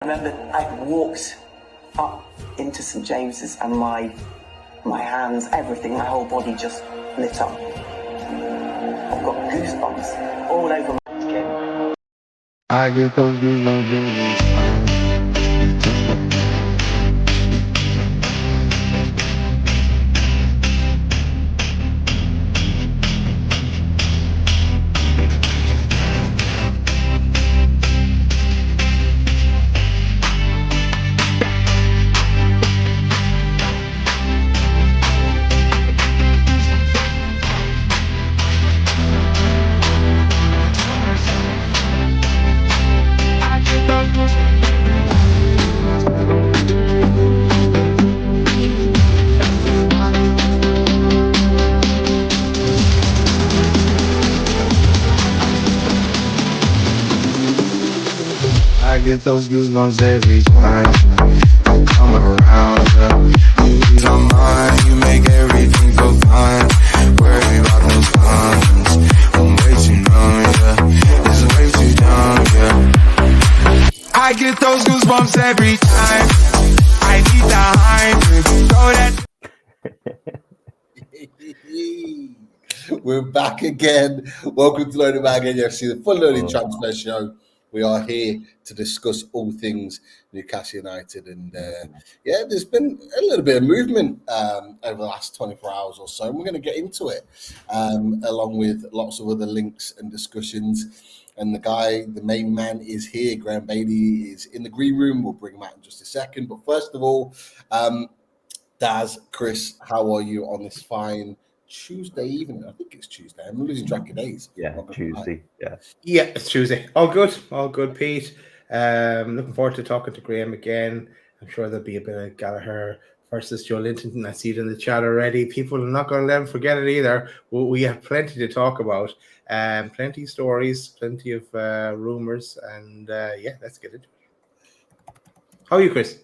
I remember I walked up into St James's and my hands, everything, my whole body just lit up. I've got goosebumps all over my skin. I get those goosebumps. I get those goosebumps every time I'm around you. You don't mind, you make everything so fine. Worry about those times. I'm way too numb, yeah. It's way too dumb, yeah. I get those goosebumps every time. I need the hype. We're back again. Welcome to Loaded Bag NUFC, the full loaded transfer show. We are here to discuss all things Newcastle United, and there's been a little bit of movement over the last 24 hours or so, and we're going to get into it along with lots of other links and discussions. And the main man is here. Graeme Bailey is in the green room. We'll bring him out in just a second. But first of all, Daz, Chris, how are you on this fine Tuesday evening? I think it's Tuesday. I'm losing track of days. Yeah, Tuesday. Yeah, it's Tuesday. All good, Pete. Looking forward to talking to Graeme again. I'm sure there'll be a bit of Gallagher versus Joe Linton. I see it in the chat already. People are not going to let him forget it either. We have plenty to talk about. Plenty of stories, plenty of rumours, and let's get into it. How are you, Chris?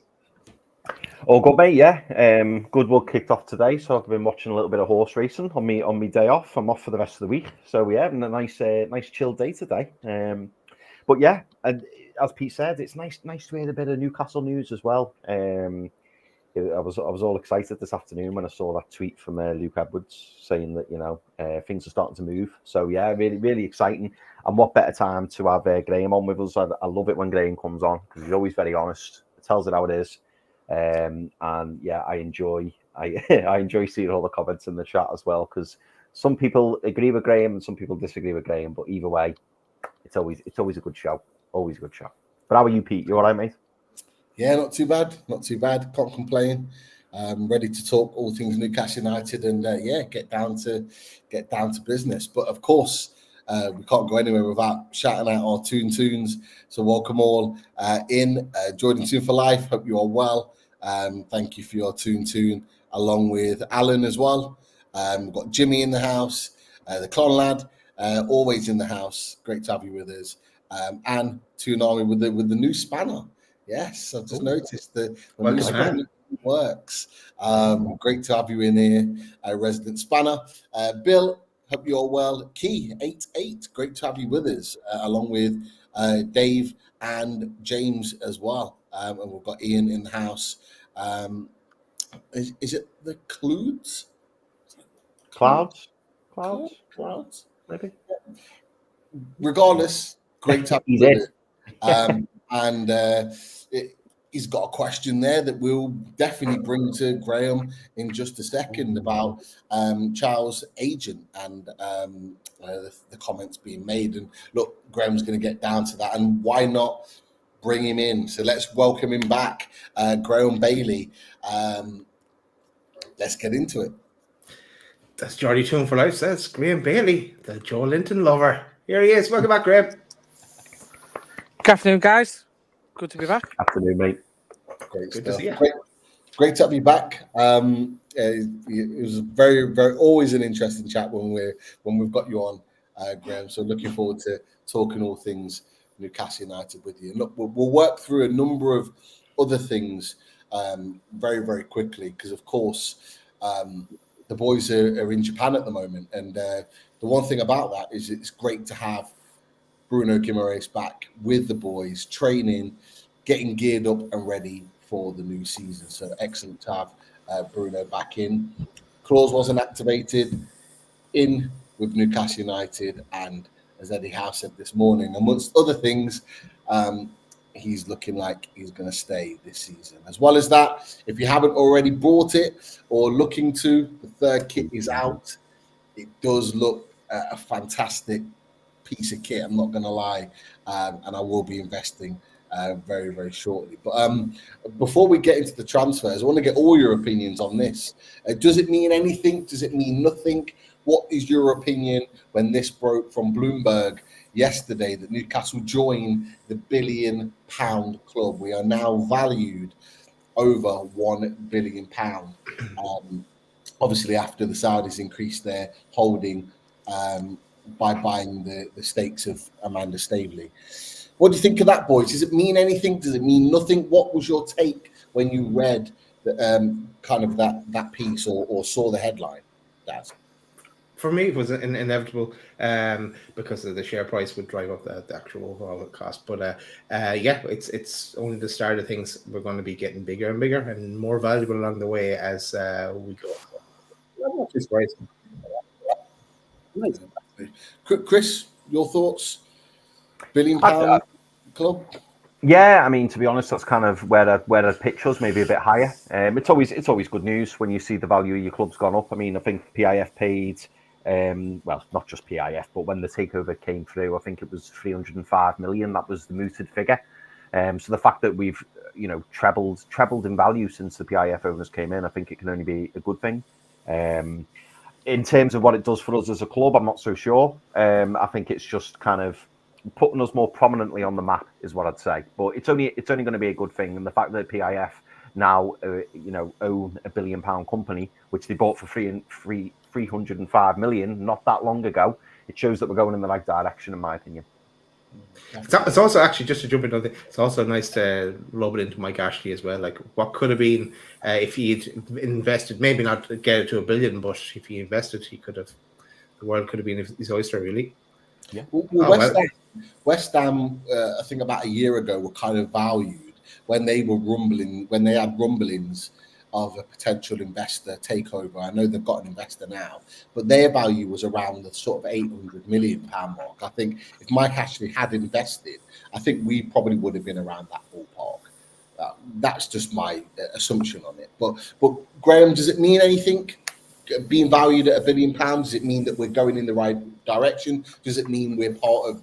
All good, mate. Yeah, Goodwood kicked off today, so I've been watching a little bit of horse racing on me day off. I'm off for the rest of the week, so yeah, having a nice chill day today. But yeah, and as Pete said, it's nice to hear a bit of Newcastle news as well. I was all excited this afternoon when I saw that tweet from Luke Edwards saying that things are starting to move. So yeah, really exciting. And what better time to have Graeme on with us? I love it when Graeme comes on because he's always very honest. Tells it how it is. And yeah, I enjoy seeing all the comments in the chat as well, because some people agree with Graeme and some people disagree with Graeme, but either way, it's always a good show. Always a good show. But how are you, Pete? You all right, mate? Yeah, not too bad. Can't complain. Ready to talk all things Newcastle United and get down to business. But of course, we can't go anywhere without shouting out our tunes. So welcome all in. Jordan Tune for Life. Hope you are well. Thank you for your tune, along with Alan as well. We've got Jimmy in the house, the Clon Lad, always in the house. Great to have you with us. And Tune Army with the new spanner. Yes, I've just noticed the new spanner works. Great to have you in here, resident spanner. Bill, hope you're well. Key 88, great to have you with us, along with Dave and James as well. And we've got Ian in the house. Is it the Clouds? Clouds, maybe. Regardless, great to have you with us. He's got a question there that we'll definitely bring to Graeme in just a second about Charles' agent and the comments being made. And look, Graeme's going to get down to that. And why not bring him in? So let's welcome him back, Graeme Bailey. Let's get into it. That's Jordy Tune for Life says Graeme Bailey, the Joe Linton lover. Here he is. Welcome back, Graeme. Good afternoon, guys. Good to be back. Afternoon, mate. Great to see you. Great to have you back. It was very, very always an interesting chat when we've got you on, Graeme. So looking forward to talking all things Newcastle United with you. And look, we'll work through a number of other things very, very quickly because, of course, the boys are in Japan at the moment. And the one thing about that is it's great to have Bruno Guimaraes back with the boys, training, getting geared up and ready for the new season. So excellent to have Bruno back in. Clause wasn't activated in with Newcastle United, and as Eddie Howe said this morning, amongst other things, he's looking like he's going to stay this season. As well as that, if you haven't already bought it or looking to, the third kit is out. It does look a fantastic piece of kit, I'm not going to lie, and I will be investing very, very shortly. But before we get into the transfers, I want to get all your opinions on this. Does it mean anything? Does it mean nothing? What is your opinion when this broke from Bloomberg yesterday that Newcastle joined the £1 billion club? We are now valued over £1 billion. Obviously, after the Saudis increased their holding by buying the stakes of Amanda Staveley. What do you think of that, boys? Does it mean anything? Does it mean nothing? What was your take when you read kind of that piece or saw the headline, Daz? For me, it was inevitable because of the share price would drive up the actual overall cost. But yeah, it's only the start of things. We're going to be getting bigger and bigger and more valuable along the way as we go. I'm not too surprised. Chris, your thoughts? £1 billion club? Yeah, I mean, to be honest, that's kind of where the pitch was, maybe a bit higher. It's always good news when you see the value of your club's gone up. I mean, I think PIF paid, well, not just PIF, but when the takeover came through, I think it was 305 million. That was the mooted figure. So the fact that we've trebled in value since the PIF owners came in, I think it can only be a good thing. In terms of what it does for us as a club, I'm not so sure. I think it's just kind of putting us more prominently on the map is what I'd say. But it's only going to be a good thing. And the fact that PIF now own £1 billion company, which they bought for 305 million not that long ago, it shows that we're going in the right direction, in my opinion. It's also actually, just to jump into it, it's also nice to rub it into Mike Ashley as well. Like, what could have been if he'd invested, maybe not get it to $1 billion, but if he invested, the world could have been his oyster, really. Yeah. West Ham, I think about a year ago, were kind of valued when they had rumblings of a potential investor takeover. I know they've got an investor now, but their value was around the sort of £800 million mark. I think if Mike Ashley had invested, I think we probably would have been around that ballpark. That's just my assumption on it. But Graeme, does it mean anything? Being valued at £1 billion, does it mean that we're going in the right direction? Does it mean we're part of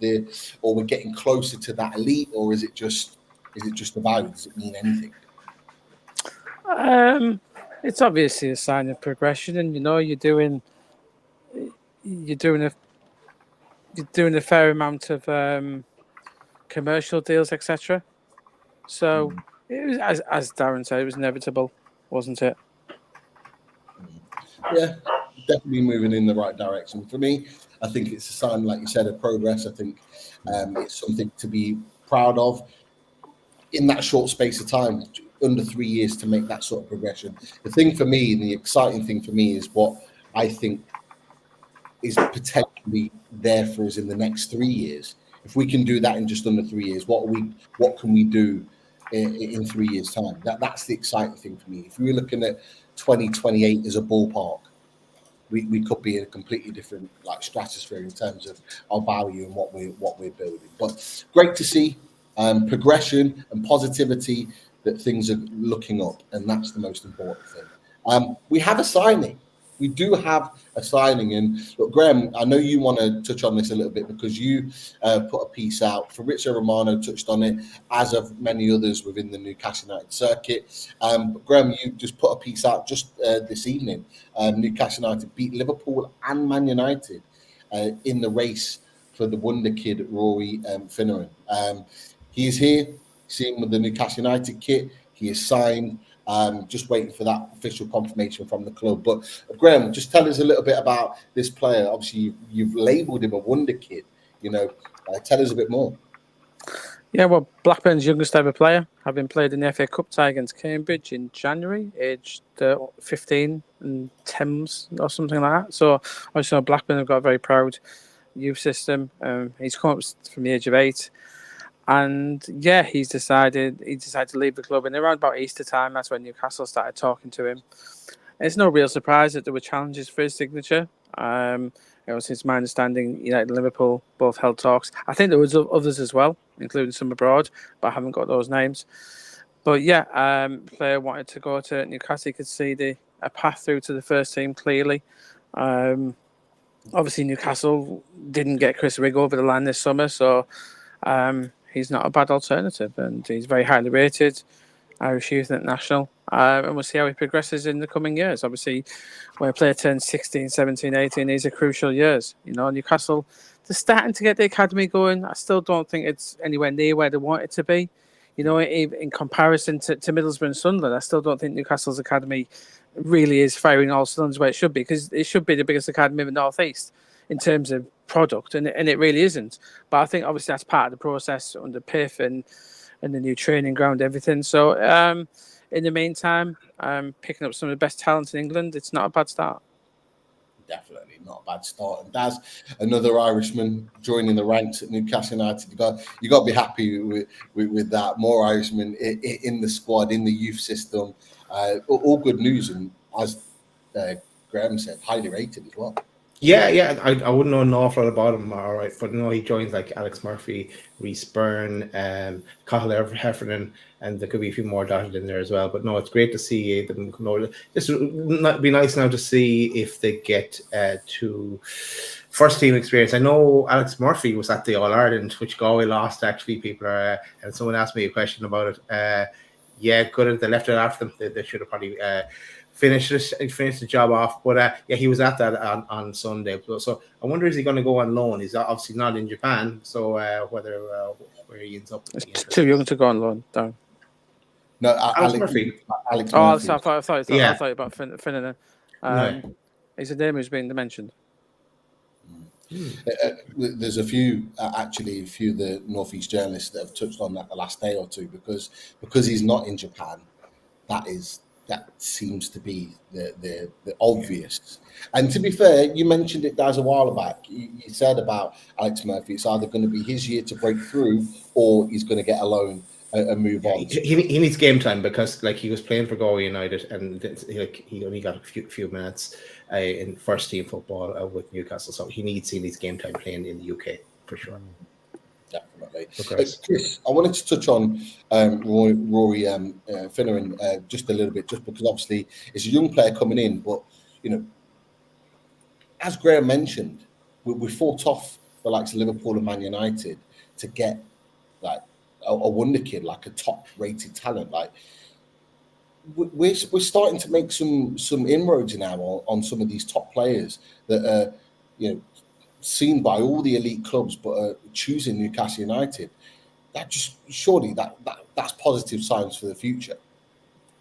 or we're getting closer to that elite, or is it just the value? Does it mean anything? It's obviously a sign of progression, and you're doing a fair amount of commercial deals, etc. So it was, as Darren said, it was inevitable, wasn't it? Yeah, definitely moving in the right direction. For me, I think it's a sign, like you said, of progress. I think it's something to be proud of in that short space of time, under 3 years, to make that sort of progression. The thing for me, the exciting thing for me, is what I think is potentially there for us in the next 3 years. If we can do that in just under 3 years, what can we do in 3 years' time? That's the exciting thing for me. If we were looking at 2028 as a ballpark, we could be in a completely different stratosphere in terms of our value and what we're building. But great to see progression and positivity, that things are looking up, and that's the most important thing. We have a signing. We do have a signing, and look, Graeme, I know you want to touch on this a little bit because you put a piece out. Fabrizio Romano touched on it, as of many others within the Newcastle United circuit. But Graeme, you just put a piece out just this evening. Newcastle United beat Liverpool and Man United in the race for the wonder kid Rory Finneran. He is here, seeing with the Newcastle United kit. He is signed. Just waiting for that official confirmation from the club. But Graeme, just tell us a little bit about this player. Obviously, you've labelled him a wonder kid. Tell us a bit more. Yeah, well, Blackburn's youngest ever player, having played in the FA Cup tie against Cambridge in January, aged 15 and Thames or something like that. So obviously, Blackburn have got a very proud youth system. He's come up from the age of 8. And yeah, he decided to leave the club. And around about Easter time, that's when Newcastle started talking to him. It's no real surprise that there were challenges for his signature. Since my understanding, United and Liverpool both held talks. I think there was others as well, including some abroad, but I haven't got those names. But yeah, player wanted to go to Newcastle. He could see a path through to the first team clearly. Obviously, Newcastle didn't get Chris Rigg over the line this summer, so he's not a bad alternative, and he's very highly rated. Irish youth international, and we'll see how he progresses in the coming years. Obviously, when a player turns 16, 17, 18, these are crucial years. Newcastle, they're starting to get the academy going. I still don't think it's anywhere near where they want it to be. In comparison to Middlesbrough and Sunderland, I still don't think Newcastle's academy really is firing all cylinders where it should be, because it should be the biggest academy in the North East in terms of product, and it really isn't. But I think obviously that's part of the process under PIF and the new training ground, everything. So in the meantime, picking up some of the best talent in England, it's not a bad start. Definitely not a bad start. And Daz, another Irishman joining the ranks at Newcastle United. You got to be happy with that. More Irishmen in the squad, in the youth system. All good news, and as Graeme said, highly rated as well. Yeah. I wouldn't know an awful lot about him, all right, but he joins like Alex Murphy, Reece Byrne, Cahill Heffernan, and there could be a few more dotted in there as well. But no, it's great to see them. Just be nice now to see if they get to first team experience. I know Alex Murphy was at the All Ireland, which Galway lost. Actually, people are, and someone asked me a question about it. Yeah, good if they left it after them. They should have probably. Finish the job off, but he was at that on Sunday. So I wonder, is he going to go on loan? He's obviously not in Japan, so whether where he ends up. It's too young to go on loan. Darren. No, Alex Murphy. Alex Murphy. I thought about Finnan. He's a name who's been mentioned. There's a few of the Northeast journalists that have touched on that the last day or two, because he's not in Japan. That seems to be the obvious. And to be fair, you mentioned it, Daz, a while back. You said about Alex Murphy, it's either going to be his year to break through, or he's going to get a loan and move on. He needs game time, because he was playing for Galway United, and he only got a few minutes in first team football with Newcastle, so he needs game time playing in the UK for sure. Definitely. Chris, I wanted to touch on Rory Finneran just a little bit, just because obviously it's a young player coming in, but as Graeme mentioned, we fought off the likes of Liverpool and Man United to get like a wonder kid, like a top-rated talent. Like we're starting to make some inroads now on some of these top players that are seen by all the elite clubs, but are choosing Newcastle United. That just surely that's positive signs for the future.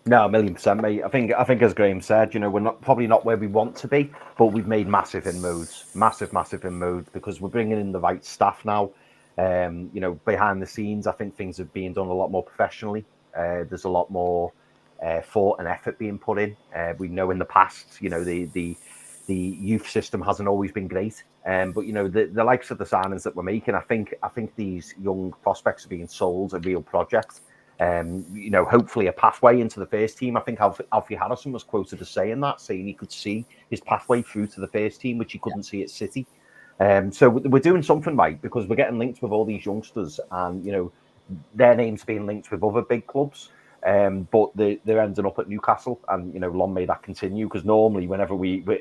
No, 1,000,000%, mate. I think as Graeme said, we're probably not where we want to be, but we've made massive inroads, massive inroads, because we're bringing in the right staff now. Behind the scenes, I think things are being done a lot more professionally. There's a lot more thought and effort being put in. We know in the past, the youth system hasn't always been great. But the likes of the signings that we're making, I think these young prospects are being sold a real project. Hopefully a pathway into the first team. I think Alfie Harrison was quoted as saying he could see his pathway through to the first team, which he couldn't see at City. So we're doing something right, because we're getting linked with all these youngsters, and their names being linked with other big clubs. But they're ending up at Newcastle, and long may that continue, because normally whenever we were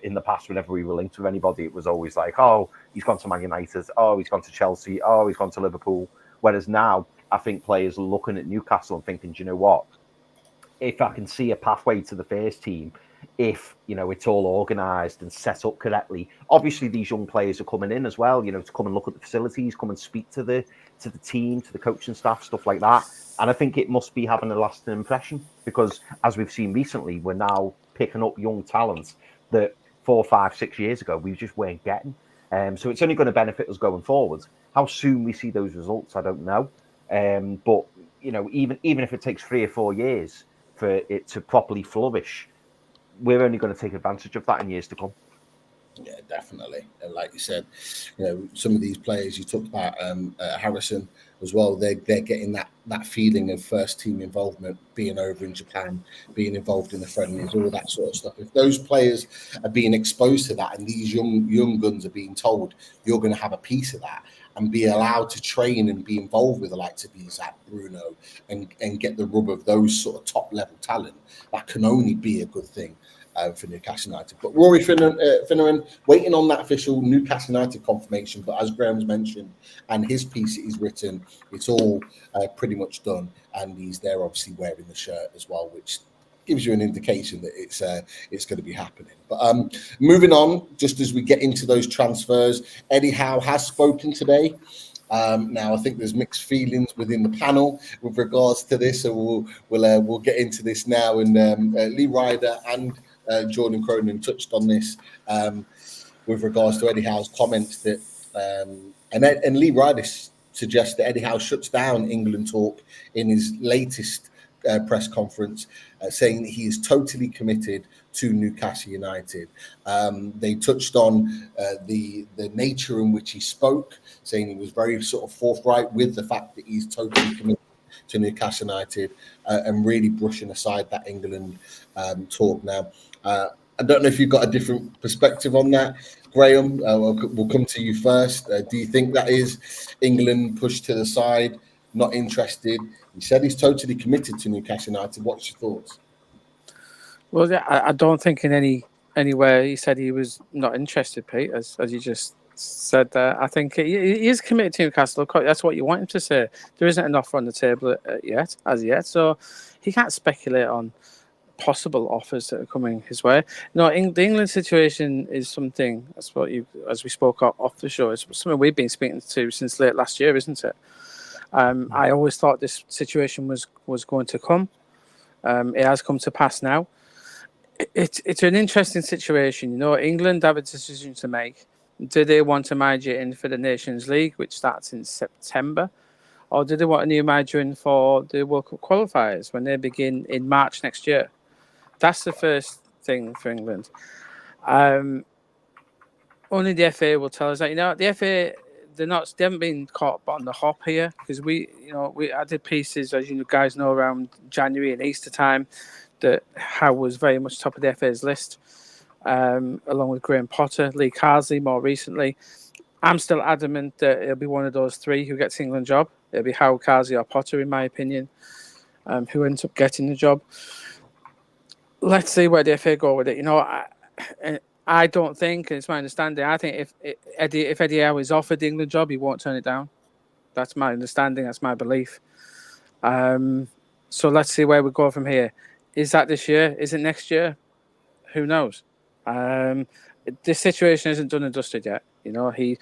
linked with anybody, it was always like, oh, he's gone to Man United, oh, he's gone to Chelsea, oh, he's gone to Liverpool. Whereas now I think players are looking at Newcastle and thinking, do you know what, if I can see a pathway to the first team, if it's all organised and set up correctly. Obviously these young players are coming in as well, to come and look at the facilities, come and speak to the team, to the coaching staff, stuff like that. And I think it must be having a lasting impression, because as we've seen recently, we're now picking up young talents that 4, 5, 6 years ago we just weren't getting. So it's only going to benefit us going forward. How soon we see those results, I don't know. But even if it takes 3 or 4 years for it to properly flourish, we're only going to take advantage of that in years to come. Yeah, definitely. And like you said, some of these players you talked about, Harrison as well. They're getting that feeling of first team involvement, being over in Japan, being involved in the friendlies, all that sort of stuff. If those players are being exposed to that, and these young guns are being told you're going to have a piece of that, and be allowed to train and be involved with the likes of Isaac, Bruno, and get the rub of those sort of top level talent, that can only be a good thing. For Newcastle United. But Rory Finneran waiting on that official Newcastle United confirmation. But as Graham's mentioned, and his piece is written, it's all pretty much done. And he's there obviously wearing the shirt as well, which gives you an indication that it's going to be happening. But moving on, just as we get into those transfers, Eddie Howe has spoken today. Now, I think there's mixed feelings within the panel with regards to this, so we'll get into this now. And Lee Ryder and Jordan Cronin touched on this with regards to Eddie Howe's comments that, and Lee Ryder suggests that Eddie Howe shuts down England talk in his latest press conference, saying that he is totally committed to Newcastle United. They touched on the nature in which he spoke, saying he was very sort of forthright with the fact that he's totally committed to Newcastle United, and really brushing aside that England talk. Now, I don't know if you've got a different perspective on that, Graeme. We'll come to you first. Do you think that is England pushed to the side, not interested? He said he's totally committed to Newcastle United. What's your thoughts? Well, yeah, I don't think in any way he said he was not interested, Pete, as you just said there. I think he is committed to Newcastle. That's what you want him to say. There isn't an offer on the table as yet, so he can't speculate on possible offers that are coming his way. No, the England situation is something, that's what as we spoke off the show, it's something we've been speaking to since late last year, isn't it? I always thought this situation was going to come. It has come to pass now. It's an interesting situation. England have a decision to make. Do they want to manager in for the Nations League, which starts in September? Or do they want a new manager in for the World Cup qualifiers when they begin in March next year? That's the first thing for England. Only the FA will tell us that. The FA, they haven't been caught on the hop here, because I did pieces, as you guys know, around January and Easter time, that Howe was very much top of the FA's list, along with Graham Potter, Lee Carsley more recently. I'm still adamant that it'll be one of those three who gets the England job. It'll be Howe, Carsley or Potter, in my opinion, who ends up getting the job. Let's see where the FA go with it. I don't think, and it's my understanding, I think if Eddie Howe is offered the England job, he won't turn it down. That's my understanding. That's my belief. So let's see where we go from here. Is that this year? Is it next year? Who knows? This situation isn't done and dusted yet. He's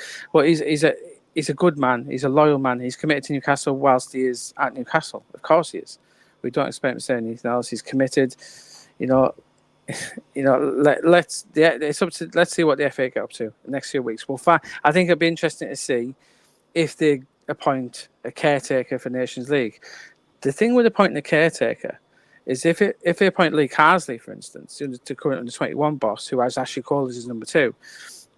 a good man. He's a loyal man. He's committed to Newcastle whilst he is at Newcastle. Of course he is. We don't expect him to say anything else. He's committed. Let's see what the FA get up to the next few weeks. We'll find. I think it'd be interesting to see if they appoint a caretaker for Nations League. The thing with appointing a caretaker is if they appoint Lee Carsley, for instance, the current under-21 boss, who has Ashley Cole as his number 2,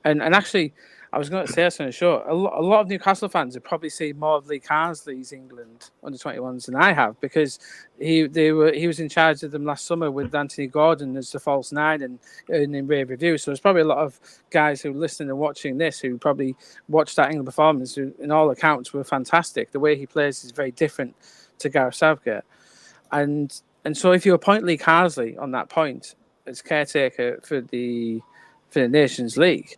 and actually, I was going to say this on the show, a lot of Newcastle fans have probably seen more of Lee Carsley's England under-21s than I have, because he was in charge of them last summer with Anthony Gordon as the false 9 and in rave review. So there's probably a lot of guys who are listening and watching this who probably watched that England performance, who in all accounts were fantastic. The way he plays is very different to Gareth Southgate. And so if you appoint Lee Carsley on that point as caretaker for the Nations League,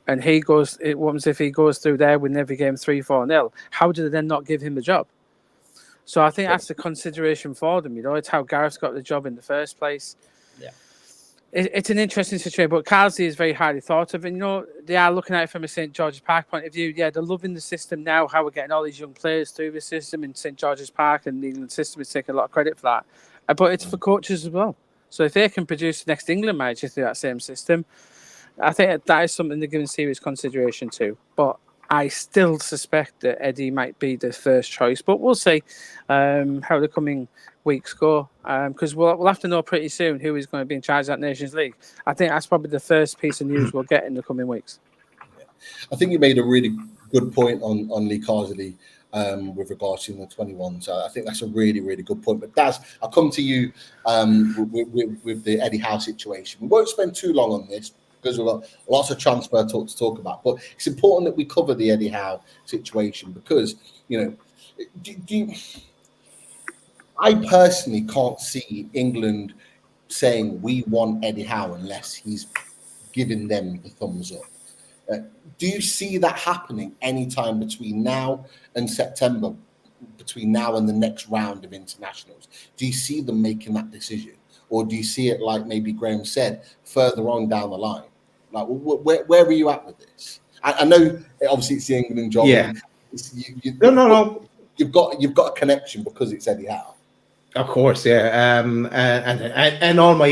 and what happens if he goes through there with every game 3-4-0? How do they then not give him the job? So I think that's the consideration for them. It's how Gareth got the job in the first place. Yeah, it's an interesting situation, but Carsley is very highly thought of, and they are looking at it from a St George's Park point of view. Yeah, they're loving the system now. How we're getting all these young players through the system in St George's Park, and the England system is taking a lot of credit for that. But it's for coaches as well. So if they can produce the next England manager through that same system, I think that is something they're giving serious consideration to. But I still suspect that Eddie might be the first choice, but we'll see how the coming weeks go, because we'll have to know pretty soon who is going to be in charge of that Nations League. I think that's probably the first piece of news we'll get in the coming weeks. I think you made a really good point on Lee Carsley with regards to the 21. So I think that's a really, really good point. But Daz, I'll come to you with the Eddie Howe situation. We won't spend too long on this because we've got lots of transfer talk to talk about. But it's important that we cover the Eddie Howe situation because, I personally can't see England saying we want Eddie Howe unless he's giving them the thumbs up. Do you see that happening anytime between now and September, between now and the next round of internationals? Do you see them making that decision? Or do you see it like maybe Graeme said, further on down the line? Like, where are you at with this? I know, obviously, it's the England job. Yeah. No. You've got a connection because it's Eddie Howe. Of course, yeah, and all my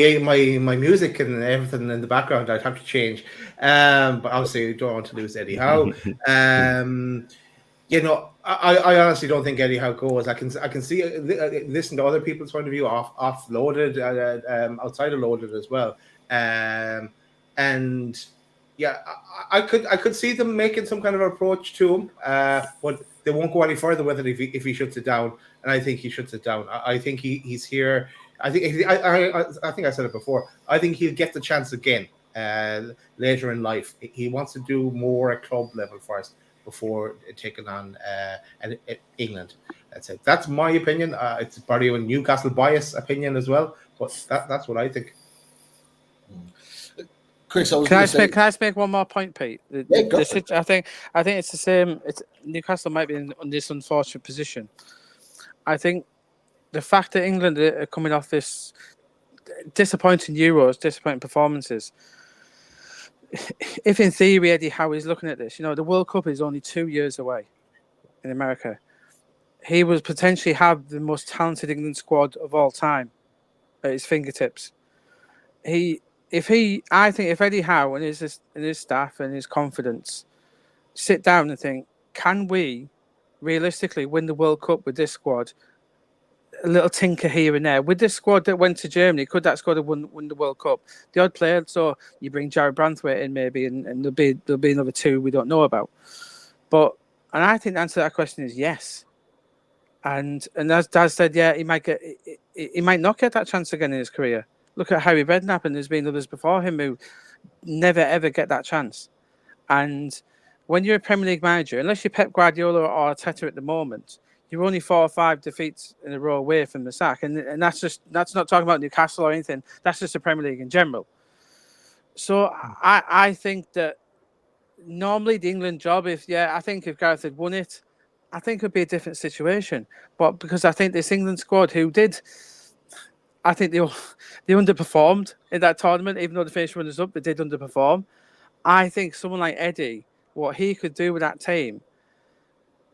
music and everything in the background I'd have to change, but obviously I don't want to lose Eddie Howe. I honestly don't think Eddie Howe goes. I can see listen to other people's point of view, offloaded, outside of loaded as well, and yeah, I could see them making some kind of approach to him, but they won't go any further with it if he shuts it down. And I think he shuts it down. I think he's here. I think I said it before. I think he'll get the chance again later in life. He wants to do more at club level first before taking on England. That's it. That's my opinion. It's probably a Newcastle bias opinion as well, but that's what I think. Chris, can I make one more point, Pete? I think it's the same. Newcastle might be in this unfortunate position. I think the fact that England are coming off this disappointing Euros, disappointing performances. If in theory Eddie Howe is looking at this, the World Cup is only 2 years away in America. He would potentially have the most talented England squad of all time at his fingertips. I think if Eddie Howe and his staff and his confidence sit down and think, can we realistically win the World Cup with this squad? A little tinker here and there. With this squad that went to Germany, could that squad have won the World Cup? The odd player, so you bring Jared Branthwaite in maybe, and there'll be another two we don't know about. And I think the answer to that question is yes. And as Daz said, yeah, he might not get that chance again in his career. Look at Harry Redknapp, and there's been others before him who never ever get that chance. And when you're a Premier League manager, unless you're Pep Guardiola or Arteta at the moment, you're only 4 or 5 defeats in a row away from the sack, and that's not talking about Newcastle or anything. That's just the Premier League in general. So I think that normally the England job, if Gareth had won it, I think it would be a different situation. But because I think this England squad I think they underperformed in that tournament, even though they finished runners up, they did underperform. I think someone like Eddie, what he could do with that team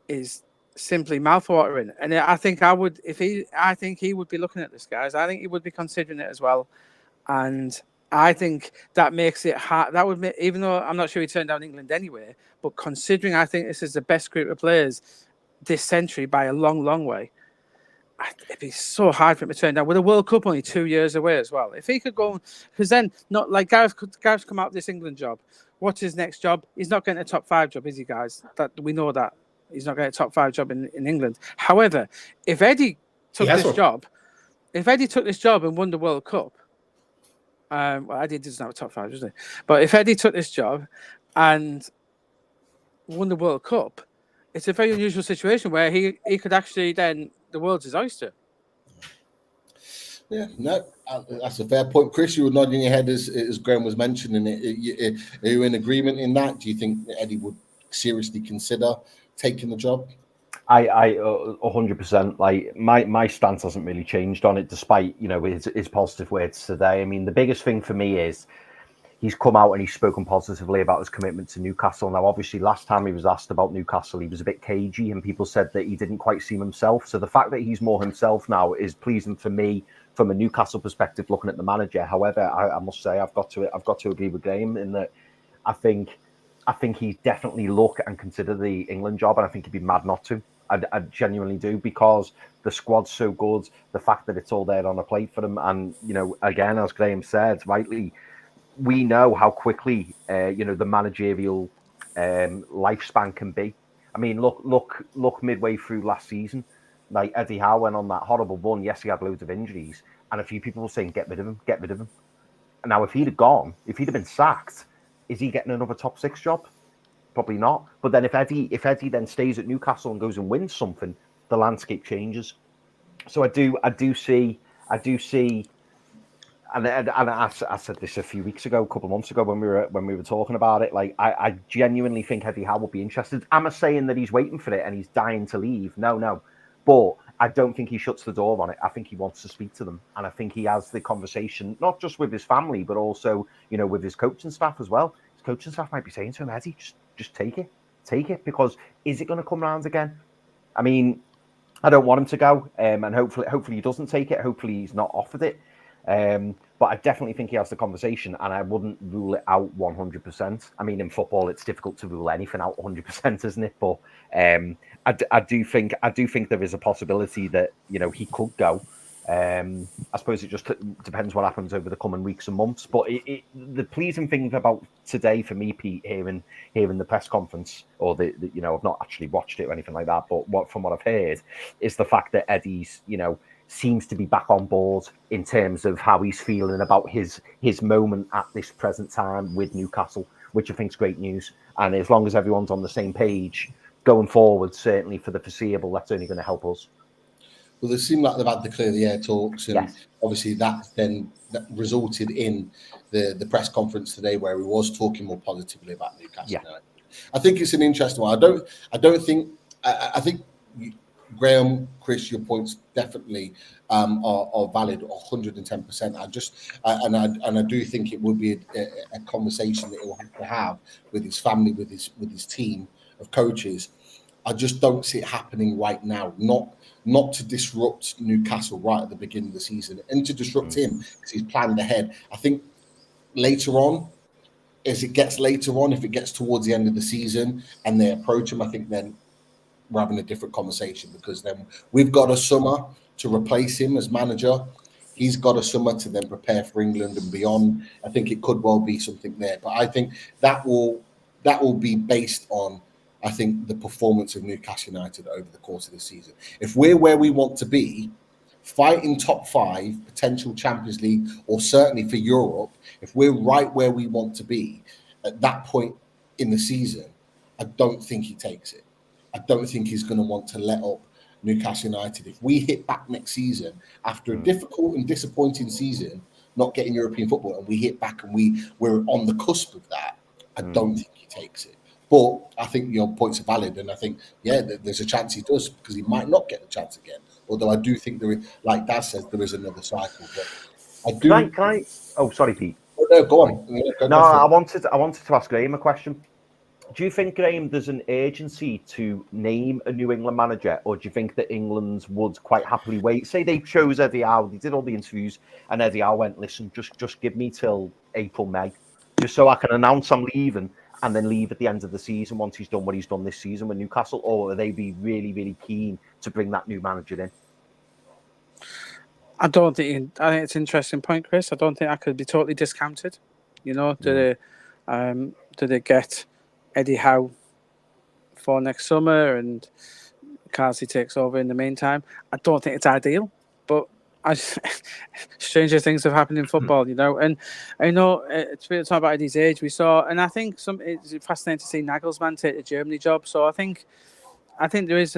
is simply mouthwatering. And I think I think he would be looking at this, guys. I think he would be considering it as well. And I think that makes it hard. That would make, even though I'm not sure he turned down England anyway, but considering I think this is the best group of players this century by a long, long way, it'd be so hard for him to turn down with a World Cup only 2 years away as well. If he could go, because then not like Gareth's come out of this England job. What's his next job? He's not getting a top 5 job, is he, guys? That we know that he's not getting a top 5 job in England. However, if Eddie took this job and won the World Cup, Eddie doesn't have a top 5, does he? But if Eddie took this job and won the World Cup, it's a very unusual situation where he could actually then, the world's his oyster. Yeah, no, that's a fair point. Chris, you were nodding your head as Graeme was mentioning it. Are you in agreement in that? Do you think that Eddie would seriously consider taking the job? I 100%. Like my stance hasn't really changed on it, despite his positive words today. I mean, the biggest thing for me is he's come out and he's spoken positively about his commitment to Newcastle. Now, obviously, last time he was asked about Newcastle, he was a bit cagey and people said that he didn't quite seem himself. So the fact that he's more himself now is pleasing for me from a Newcastle perspective, looking at the manager. However, I must say I've got to agree with Graeme in that I think I think he'd definitely look and consider the England job, and I think he'd be mad not to. I genuinely do, because the squad's so good, the fact that it's all there on a plate for him, and again, as Graeme said rightly, we know how quickly the managerial lifespan can be. I mean, look midway through last season, like Eddie Howe went on that horrible run. Yes, he had loads of injuries, and a few people were saying, "Get rid of him, get rid of him." And now, if he'd have gone, if he'd have been sacked, is he getting another top six job? Probably not. But then if Eddie then stays at Newcastle and goes and wins something, the landscape changes. So I do see, and I said this a few weeks ago, a couple of months ago when we were talking about it. Like I genuinely think Eddie Howe will be interested. Am I saying that he's waiting for it and he's dying to leave? No. But I don't think he shuts the door on it. I think he wants to speak to them, and I think he has the conversation not just with his family, but also with his coaching staff as well. His coaching staff might be saying to him, Eddie, just take it, because is it going to come round again? I mean, I don't want him to go, and hopefully he doesn't take it. Hopefully he's not offered it. But I definitely think he has the conversation, and I wouldn't rule it out 100%. I mean, in football, it's difficult to rule anything out 100%, isn't it? But I do think there is a possibility that he could go. I suppose it just depends what happens over the coming weeks and months. But the pleasing thing about today for me, Pete, hearing the press conference, or I've not actually watched it or anything like that, but from what I've heard, is the fact that Eddie's seems to be back on board in terms of how he's feeling about his moment at this present time with Newcastle, which I think is great news. And as long as everyone's on the same page going forward, certainly for the foreseeable, that's only going to help us. Well, they seem like they've had the clear the air talks, and yes. Obviously that resulted in the press conference today, where he was talking more positively about Newcastle. Yeah. I think it's an interesting one. I think Graeme, Chris, your points definitely are valid 110%. I do think it would be a conversation that he'll have to have with his family, with his team of coaches. I just don't see it happening right now. Not to disrupt Newcastle right at the beginning of the season, and to disrupt him because he's planned ahead. I think later on, if it gets towards the end of the season and they approach him, I think then we're having a different conversation, because then we've got a summer to replace him as manager. He's got a summer to then prepare for England and beyond. I think it could well be something there, but I think that will be based on, I think, the performance of Newcastle United over the course of the season. If we're where we want to be, fighting top 5, potential Champions League, or certainly for Europe, if we're right where we want to be at that point in the season, I don't think he takes it. I don't think he's going to want to let up Newcastle United. If we hit back next season after a difficult and disappointing season, not getting European football, and we hit back and we're on the cusp of that, I don't think he takes it. But I think your points are valid, and I think, there's a chance he does, because he might not get the chance again. Although I do think there is, like Daz says, there is another cycle. But I do. Can I? Oh, sorry, Pete. Oh, no, go on. I wanted to ask Graeme a question. Do you think, Graeme, there's an urgency to name a New England manager, or do you think that England would quite happily wait? Say they chose Eddie Howe, they did all the interviews, and Eddie Howe went, listen, just give me till April, May, just so I can announce I'm leaving, and then leave at the end of the season once he's done what he's done this season with Newcastle? Or are they be really, really keen to bring that new manager in? I think it's an interesting point, Chris. I don't think I could be totally discounted. Do they get Eddie Howe for next summer and Carsey takes over in the meantime? I don't think it's ideal, but stranger things have happened in football, And I know it's talking about Eddie's age. We saw, and I think it's fascinating to see Nagelsmann take the Germany job. So I think there is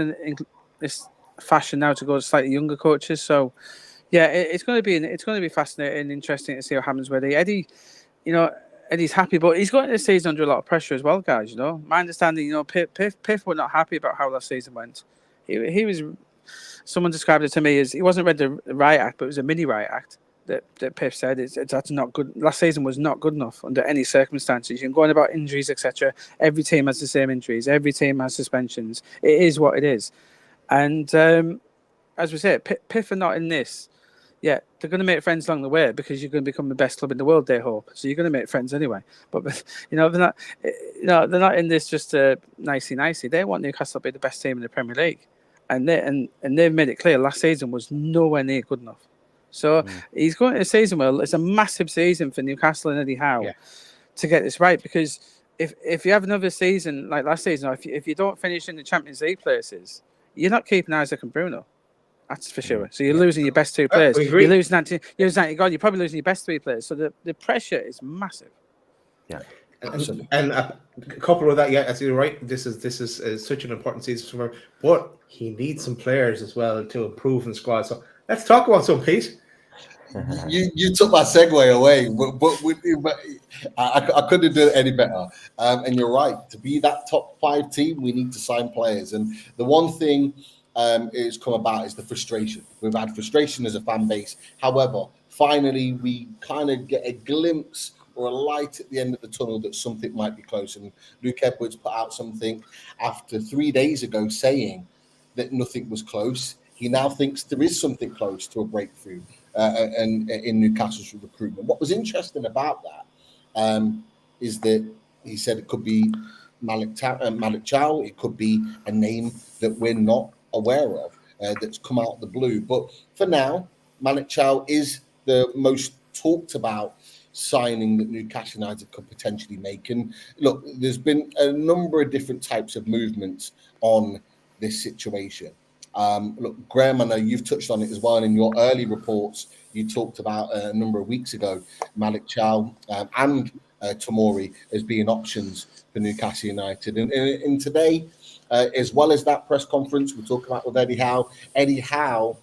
this fashion now to go to slightly younger coaches. So yeah, it's going to be fascinating and interesting to see what happens with Eddie. Eddie's happy, but he's going into the season under a lot of pressure as well, guys. My understanding, Piff were not happy about how last season went. He was. Someone described it to me as he wasn't read the riot act, but it was a mini riot act that Piff said that's not good. Last season was not good enough under any circumstances. You can go on about injuries, etc. Every team has the same injuries. Every team has suspensions. It is what it is. And as we said, Piff are not in this Yeah, they're going to make friends along the way because you're going to become the best club in the world. They hope so. You're going to make friends anyway. But they're not. They're not in this just nicey. They want Newcastle to be the best team in the Premier League, and they've made it clear last season was nowhere near good enough. So he's going to a season where it's a massive season for Newcastle and Eddie Howe to get this right, because if you have another season like last season, or if you don't finish in the Champions League places, you're not keeping Isaac and Bruno. That's for sure. So you're losing your best two players. You're losing you're probably losing your best three players. So the pressure is massive. Yeah. And a couple of that, as you're right, this is such an important season for him. But he needs some players as well to improve in the squad. So let's talk about some, Pete. You took my segue away, but I couldn't do it any better. And you're right. To be that top 5 team, we need to sign players. And the one thing it's come about is the frustration. We've had frustration as a fan base. However, finally, we kind of get a glimpse or a light at the end of the tunnel that something might be close. And Luke Edwards put out something after 3 days ago saying that nothing was close. He now thinks there is something close to a breakthrough and in Newcastle's recruitment. What was interesting about that is that he said it could be Malik Chow. It could be a name that we're not aware of that's come out of the blue. But for now, Malik Chow is the most talked about signing that Newcastle United could potentially make. And look, there's been a number of different types of movements on this situation. Look, Graeme, I know you've touched on it as well. And in your early reports, you talked about a number of weeks ago, Malik Chow and Tomori as being options for Newcastle United. And today, as well as that press conference we're talking about with Eddie Howe,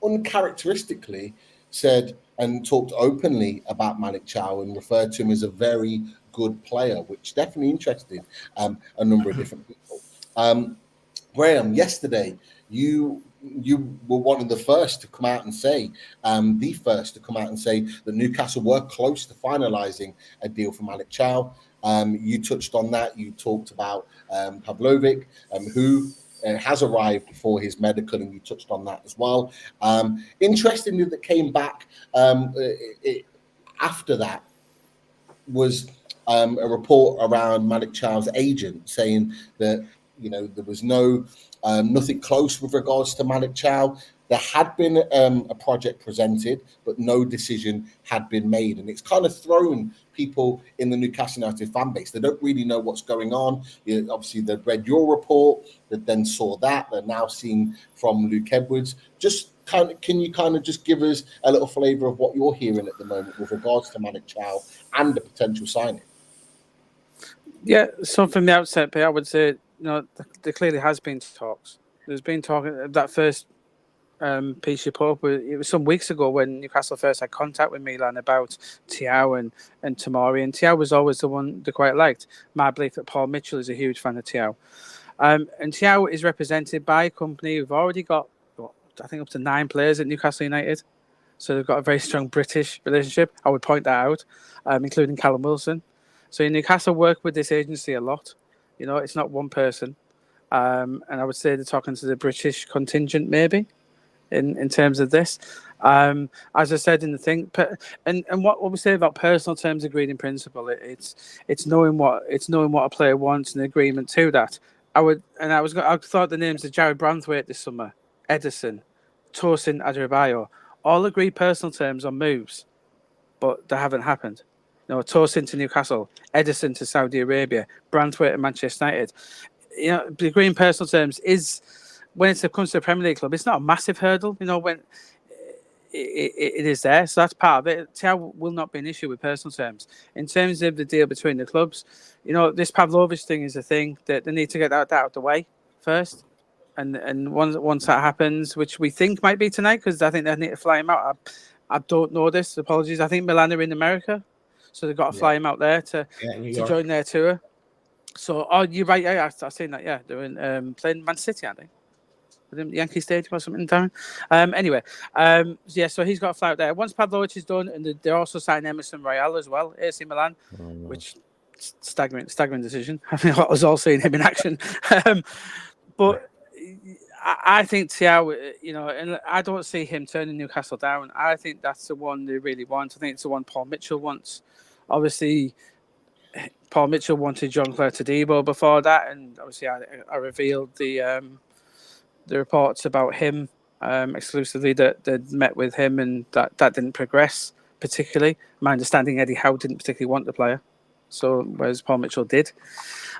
uncharacteristically said and talked openly about Malik Chow and referred to him as a very good player, which definitely interested a number of different people. Graeme, yesterday you were one of the first to come out and say, that Newcastle were close to finalising a deal for Malik Chow. You touched on that. You talked about Pavlovic, who has arrived for his medical, and you touched on that as well. Interestingly, that came back after that was a report around Malik Chow's agent saying that there was nothing close with regards to Malik Chow. There had been a project presented, but no decision had been made. And it's kind of thrown people in the Newcastle United fan base. They don't really know what's going on. Obviously, they've read your report, they then saw that. They're now seeing from Luke Edwards. Can you just give us a little flavour of what you're hearing at the moment with regards to Malik Chow and the potential signing? Yeah, so from the outset, I would say, there clearly has been talks. There's been talk. That first piece you put up, it was some weeks ago when Newcastle first had contact with Milan about Thiaw and Tomori. And Thiaw was always the one they quite liked. My belief that Paul Mitchell is a huge fan of Thiaw. And Thiaw is represented by a company who've already got, I think, up to 9 players at Newcastle United. So they've got a very strong British relationship. I would point that out, including Callum Wilson. So Newcastle work with this agency a lot. It's not one person. And I would say they're talking to the British contingent, maybe, in terms of this. As I said in the thing, and what we say about personal terms agreed in principle, it's knowing what a player wants and agreement to that. I thought the names of Jared Branthwaite this summer, Edison, Tosin Adarabioyo, all agreed personal terms on moves, but they haven't happened. Tosin to Newcastle, Edison to Saudi Arabia, Branthwaite to Manchester United. The agreeing personal terms is, when it comes to a Premier League club, it's not a massive hurdle. When it is there, so that's part of it. Thiaw will not be an issue with personal terms. In terms of the deal between the clubs, this Pavlovic thing is a thing that they need to get that out of the way first. And once that happens, which we think might be tonight, because I think they need to fly him out. I don't know this. Apologies. I think Milan are in America, so they've got to fly him out there to join their tour. So, you're right. Yeah, I've seen that. Yeah, they're in playing Man City, aren't they? Yankee Stadium or something, Darren. So he's got to fly out there. Once Pavlovic is done, and they're also signing Emerson Royale as well, AC Milan, which staggering decision. I think I was all seeing him in action. But I think Thiaw, and I don't see him turning Newcastle down. I think that's the one they really want. I think it's the one Paul Mitchell wants. Obviously, Paul Mitchell wanted Jean-Claude Todibo before that, and obviously I revealed the reports about him exclusively that they'd met with him, and that didn't progress particularly. My understanding, Eddie Howe didn't particularly want the player, so whereas Paul Mitchell did.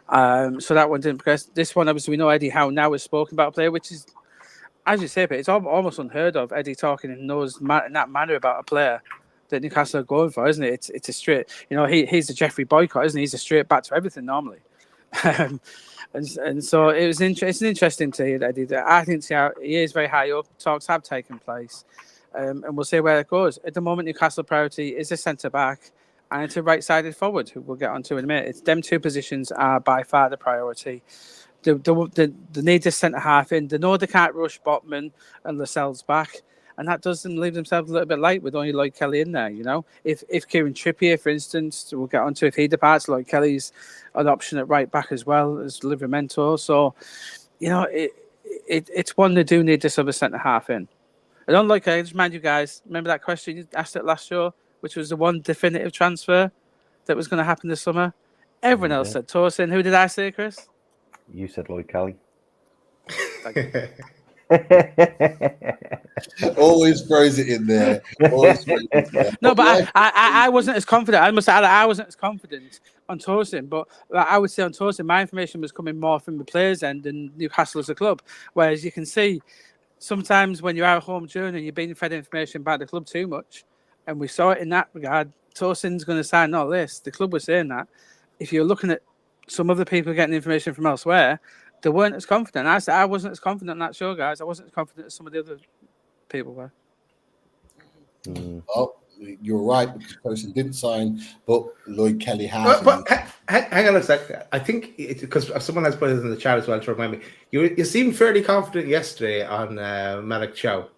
So that one didn't progress. This one, obviously, we know Eddie Howe now has spoken about a player, which is, as you say, but it's almost unheard of. Eddie talking in that manner about a player that Newcastle are going for, isn't it? It's a straight, he's a Jeffrey Boycott, isn't he? He's a straight back to everything normally. And so it's interesting to hear that Eddie. I think he is very high up. Talks have taken place, and we'll see where it goes. At the moment, Newcastle priority is a centre back and it's a right-sided forward, who we'll get onto in a minute. It's them two positions are by far the priority. They need the centre half in. They know they can't rush Botman and Lascelles back, and that does them leave themselves a little bit light with only Lloyd Kelly in there. If Kieran Trippier, for instance, we'll get onto if he departs, Lloyd Kelly's an option at right back as well as Livramento. So, it's one they do need this other centre half in. And unlike, I just remind you guys, remember that question you asked at last show, which was the one definitive transfer that was going to happen this summer? Everyone else said Torsen. Who did I say, Chris? You said Lloyd Kelly. Always throws it in there. No, but I wasn't as confident. I must say I wasn't as confident on Torsen, but I would say on Torsen, my information was coming more from the players' end than Newcastle as a club. Whereas you can see sometimes when you're out home journey and you're being fed information about the club too much, and we saw it in that regard. Torsen's going to sign all this. The club was saying that. If you're looking at some other people getting information from elsewhere, they weren't as confident. I said I wasn't as confident on that show, guys. I wasn't as confident as some of the other people were. Oh, you're right, because Torsen didn't sign, but Lloyd Kelly has. But hang on a sec. I think because someone has put it in the chat as well to remind me. You seemed fairly confident yesterday on Malik Chow.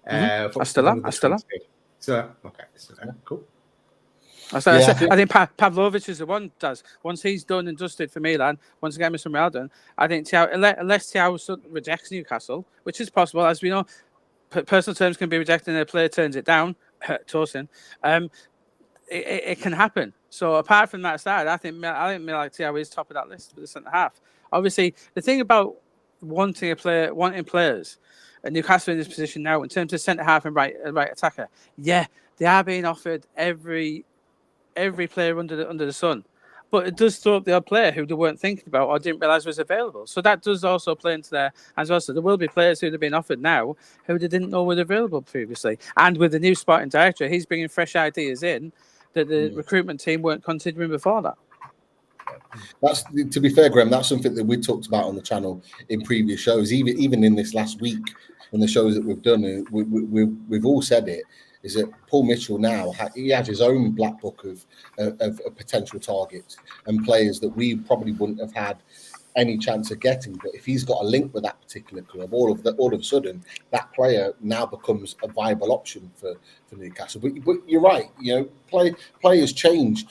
I still am. So okay, cool. I think Pavlovic is the one that does. Once he's done and dusted for Milan, once again Mr. Real done, I think unless Thiaw rejects Newcastle, which is possible, as we know, personal terms can be rejected and a player turns it down, Torsen, it can happen. So apart from that side, I think Thiaw is top of that list for the centre half. Obviously, the thing about wanting players, and Newcastle in this position now in terms of centre half and right attacker, yeah, they are being offered every player under the sun, but it does throw up the odd player who they weren't thinking about or didn't realise was available. So that does also play into there as well. So there will be players who have been offered now who they didn't know were available previously. And with the new sporting director, he's bringing fresh ideas in that the recruitment team weren't considering before that. That's, to be fair, Graeme, that's something that we talked about on the channel in previous shows, even in this last week in the shows that we've done. We've all said it. Is that Paul Mitchell now he has his own black book of potential targets and players that we probably wouldn't have had any chance of getting. But if he's got a link with that particular club, all of a sudden that player now becomes a viable option for Newcastle. But you're right, players change.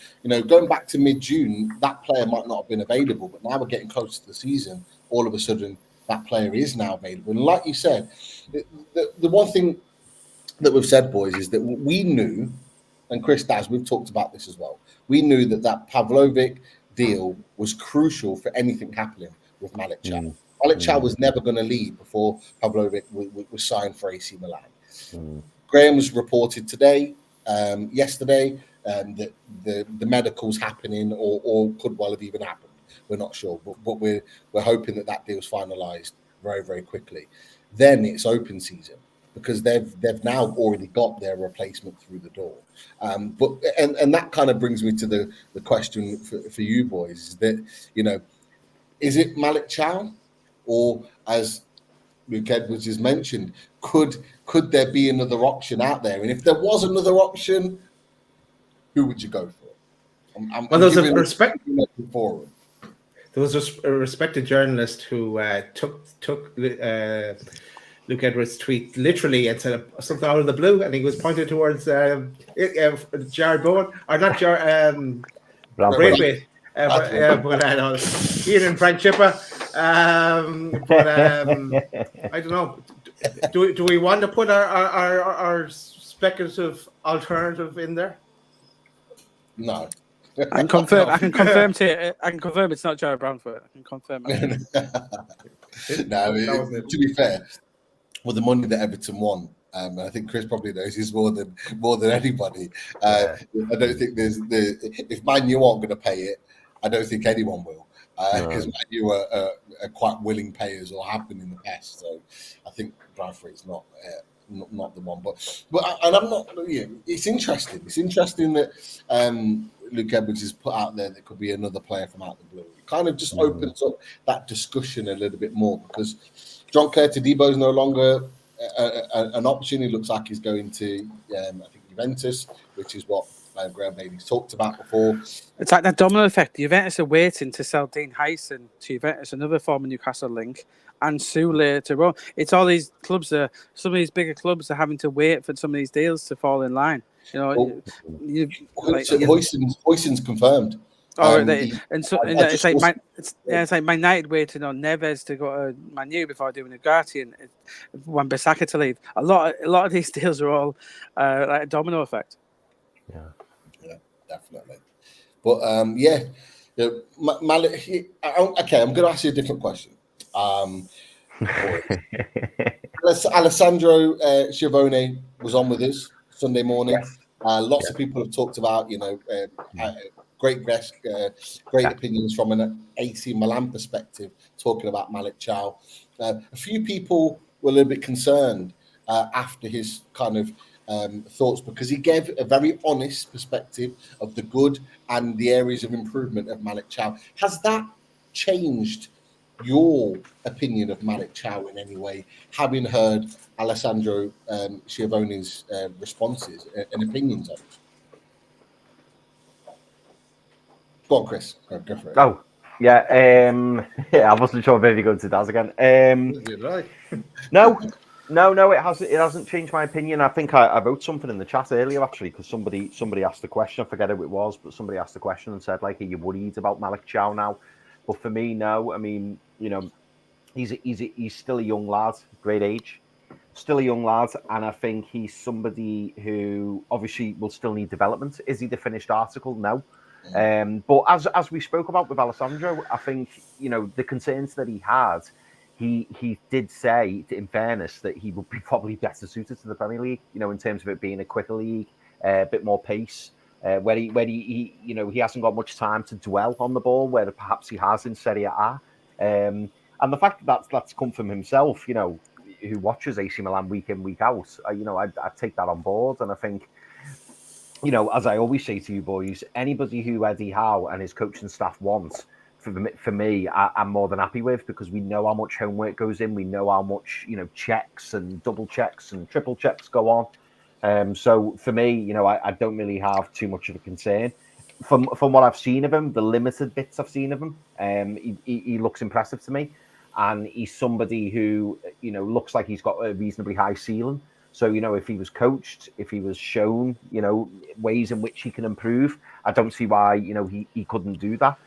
Going back to mid-June, that player might not have been available, but now we're getting close to the season. All of a sudden, that player is now available. And like you said, the one thing that we've said, boys, is that we knew, and Chris Daz, we've talked about this as well, we knew that Pavlovic deal was crucial for anything happening with Malik Chow. Malik Chow was never going to leave before Pavlovic was signed for AC Milan. Graeme was reported yesterday, that the medical's happening or could well have even happened. We're not sure, but we're hoping that deal's finalised very, very quickly. Then it's open season, because they've now already got their replacement through the door. But that kind of brings me to the question for you boys, is that, is it Malik Chow, or as Luke Edwards has mentioned, could there be another option out there? And if there was another option, who would you go for? There was a respected journalist who took Luke Edwards' tweet literally and said something out of the blue, and he was pointed towards Jared Bowen, or not Jared, Braithwaite. Ian and Frank Chipper. I don't know. Do we want to put our speculative alternative in there? No. I can confirm. I can confirm it's not Jared Brandford. I can confirm it. No, to be fair, with the money that Everton won, I think Chris probably knows he's more than anybody. I don't think if Man U aren't going to pay it, I don't think anyone will, because Man U are quite willing payers or have been in the past. So I think Bradford is not the one. But and I'm not. It's interesting. It's interesting that Luke Edwards has put out there that could be another player from out the blue. It kind of just opens up that discussion a little bit more, because John Todibo is no longer an option. He looks like he's going to, I think, Juventus, which is what Graeme Bailey's talked about before. It's like that domino effect. Juventus are waiting to sell Dean Hyson to Juventus, another former Newcastle link, and Sule to Rome. It's all these clubs. Some of these bigger clubs are having to wait for some of these deals to fall in line. Hoyson's confirmed. It's like Man United waiting on Neves to go to Man U before doing Ugarte and Wan-Bissaka to leave. A lot of these deals are all like a domino effect. Yeah, definitely. But Malik. Okay, I'm going to ask you a different question. Alessandro Schiavone was on with us Sunday morning. Yes. Lots of people have talked about, great guest, great opinions from an AC Milan perspective, talking about Malik Chow. A few people were a little bit concerned after his kind of thoughts, because he gave a very honest perspective of the good and the areas of improvement of Malik Chow. Has that changed your opinion of Malik Chow in any way, having heard Alessandro Schiavone's responses and opinions on it? Go on, Chris. Go for it. Oh, yeah. I wasn't sure if you're going to that again. Right. No, it hasn't changed my opinion. I think I wrote something in the chat earlier, actually, because somebody asked the question. I forget who it was, but somebody asked the question and said, like, are you worried about Malik Chow now? But for me, no. I mean, he's still a young lad, great age, still a young lad, and I think he's somebody who obviously will still need development. Is he the finished article? No. But as we spoke about with Alessandro, I think the concerns that he had, he did say, in fairness, that he would be probably better suited to the Premier League. In terms of it being a quicker league, a bit more pace, where he hasn't got much time to dwell on the ball, where perhaps he has in Serie A. And the fact that that's come from himself, who watches AC Milan week in, week out, I take that on board, and I think. As I always say to you boys, anybody who Eddie Howe and his coaching staff want, for me, I'm more than happy with, because we know how much homework goes in. We know how much, checks and double checks and triple checks go on. So for me, I don't really have too much of a concern. From what I've seen of him, the limited bits I've seen of him, he looks impressive to me. And he's somebody who, looks like he's got a reasonably high ceiling. So, if he was coached, if he was shown, ways in which he can improve, I don't see why, he couldn't do that.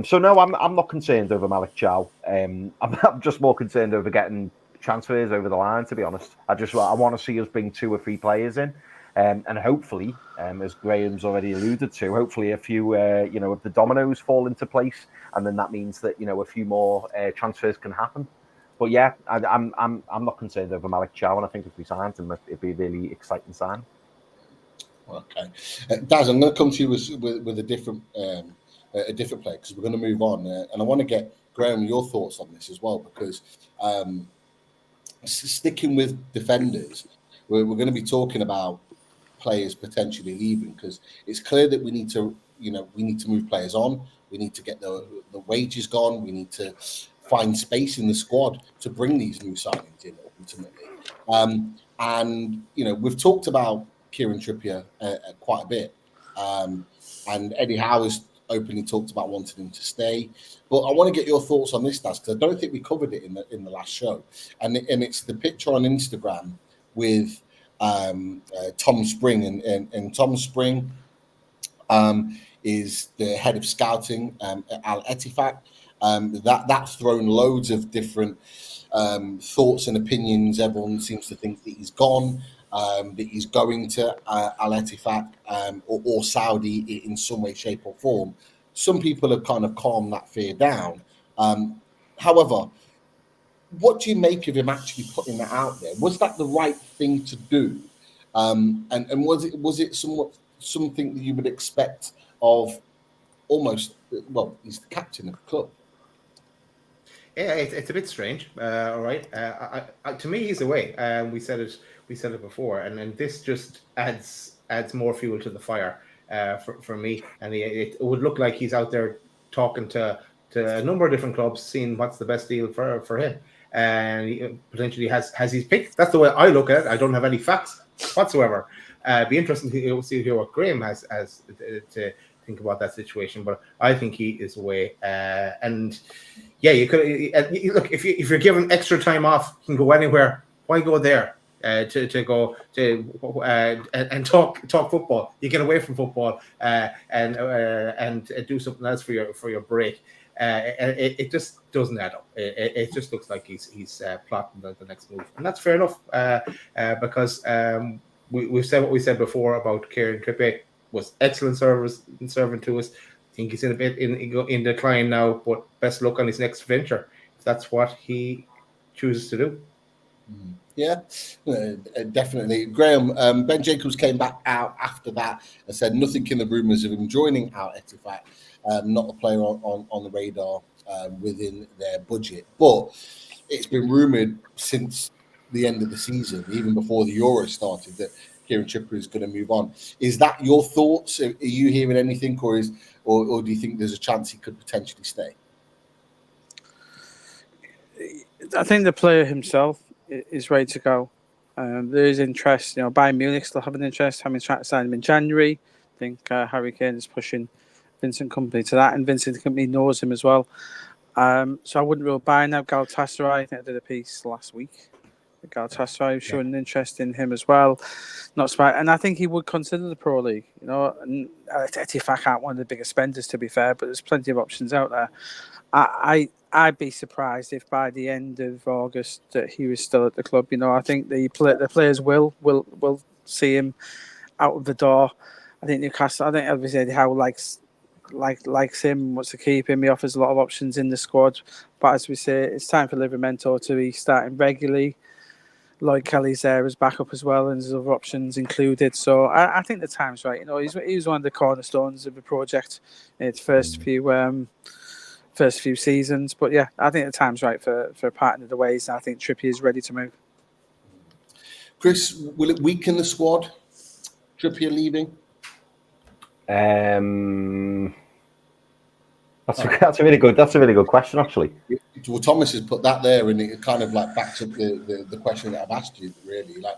So, no, I'm not concerned over Malik Chow. I'm just more concerned over getting transfers over the line, to be honest. I want to see us bring 2 or 3 players in. And hopefully, as Graham's already alluded to, hopefully a few, of the dominoes fall into place. And then that means that, a few more transfers can happen. But yeah, I'm not concerned over Malik Chow, and I think if we signed him, it'd be a really exciting sign. Okay, Daz, I'm going to come to you with a different player, because we're going to move on, and I want to get Graeme your thoughts on this as well, because sticking with defenders, we're going to be talking about players potentially leaving, because it's clear that we need to move players on. We need to get the wages gone. We need to find space in the squad to bring these new signings in ultimately. And we've talked about Kieran Trippier quite a bit, and Eddie Howe has openly talked about wanting him to stay. But I want to get your thoughts on this, Daz, because I don't think we covered it in the last show. And it's the picture on Instagram with Tom Spring, and Tom Spring is the head of scouting at Al Ettifaq. That's thrown loads of different thoughts and opinions. Everyone seems to think that he's gone, that he's going to Al Ettifaq or Saudi in some way, shape, or form. Some people have kind of calmed that fear down. However, what do you make of him actually putting that out there? Was that the right thing to do? And was it something that you would expect of almost? Well, he's the captain of the club. Yeah, it's a bit strange. All right, to me, he's away. We said it before, and this just adds more fuel to the fire for me. And it would look like he's out there talking to a number of different clubs, seeing what's the best deal for him, and he potentially has his pick. That's the way I look at it. I don't have any facts whatsoever. Be interesting to hear what Graeme has to think about that situation, but I think he is away. And yeah, you could look if you're given extra time off, you can go anywhere. Why go there to go to and talk football? You get away from football and do something else for your break. It just doesn't add up. It just looks like he's plotting the next move, and that's fair enough because we've said what we said before about Kieran Trippier was excellent serving to us. I think he's in a bit in decline now, but best luck on his next venture if that's what he chooses to do. Yeah, definitely. Graeme, Ben Jacobs came back out after that and said nothing in the rumours of him joining Al Ettifaq. Not a player on the radar within their budget. But it's been rumoured since the end of the season, even before the Euro started, that Kieran Trippier is going to move on. Is that your thoughts? Are you hearing anything, or do you think there's a chance he could potentially stay? I think the player himself is ready to go. There is interest. Bayern Munich still have an interest, having tried to sign him in January. I think Harry Kane is pushing Vincent Kompany to that, and Vincent Kompany knows him as well. So I wouldn't rule Bayern out. Galatasaray, I think I did a piece last week. Galatasaray showing an interest in him as well. Not surprised, and I think he would consider the Pro League. And Ettifaq aren't one of the biggest spenders, to be fair, but there's plenty of options out there. I'd be surprised if by the end of August that he was still at the club. I think the players will see him out of the door. I think Newcastle. I think obviously Howe likes him, wants to keep him. He offers a lot of options in the squad, but as we say, it's time for Livramento to be starting regularly. Lloyd Kelly's there as backup as well, and there's other options included. So I think the time's right. He's one of the cornerstones of the project in its first few seasons. But yeah, I think the time's right for parting of the ways. I think Trippier is ready to move. Chris, will it weaken the squad? Trippier leaving? That's a really good question, actually. Well, Thomas has put that there, and it kind of like backs up the question that I've asked you. Really, like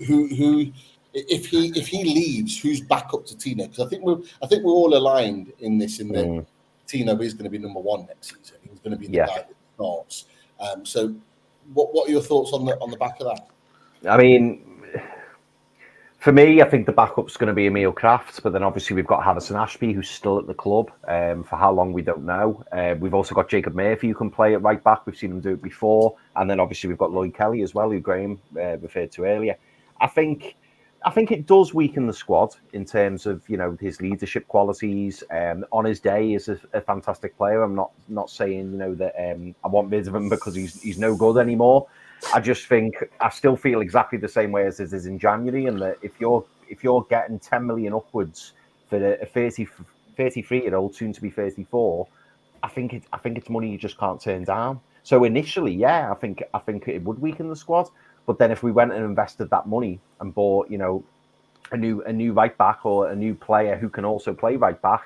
who if he leaves, who's back up to Tino? Because I think we're all aligned in this. In that Tino is going to be number one next season. He's going to be the guy that starts. So, what are your thoughts on the back of that? I mean, for me, I think the backup's going to be Emil Kraft, but then obviously we've got Harrison Ashby, who's still at the club. For how long, we don't know. We've also got Jacob Murphy, who can play at right back. We've seen him do it before. And then obviously we've got Lloyd Kelly as well, who Graeme referred to earlier. I think it does weaken the squad in terms of, his leadership qualities. On his day, he's a fantastic player. I'm not saying, that I want rid of him because he's no good anymore. I just think I still feel exactly the same way as it is in January, and that if you're getting 10 million upwards for a 33-year-old, soon to be 34, I think it's money you just can't turn down. So initially, I think it would weaken the squad, but then if we went and invested that money and bought a new right back or a new player who can also play right back,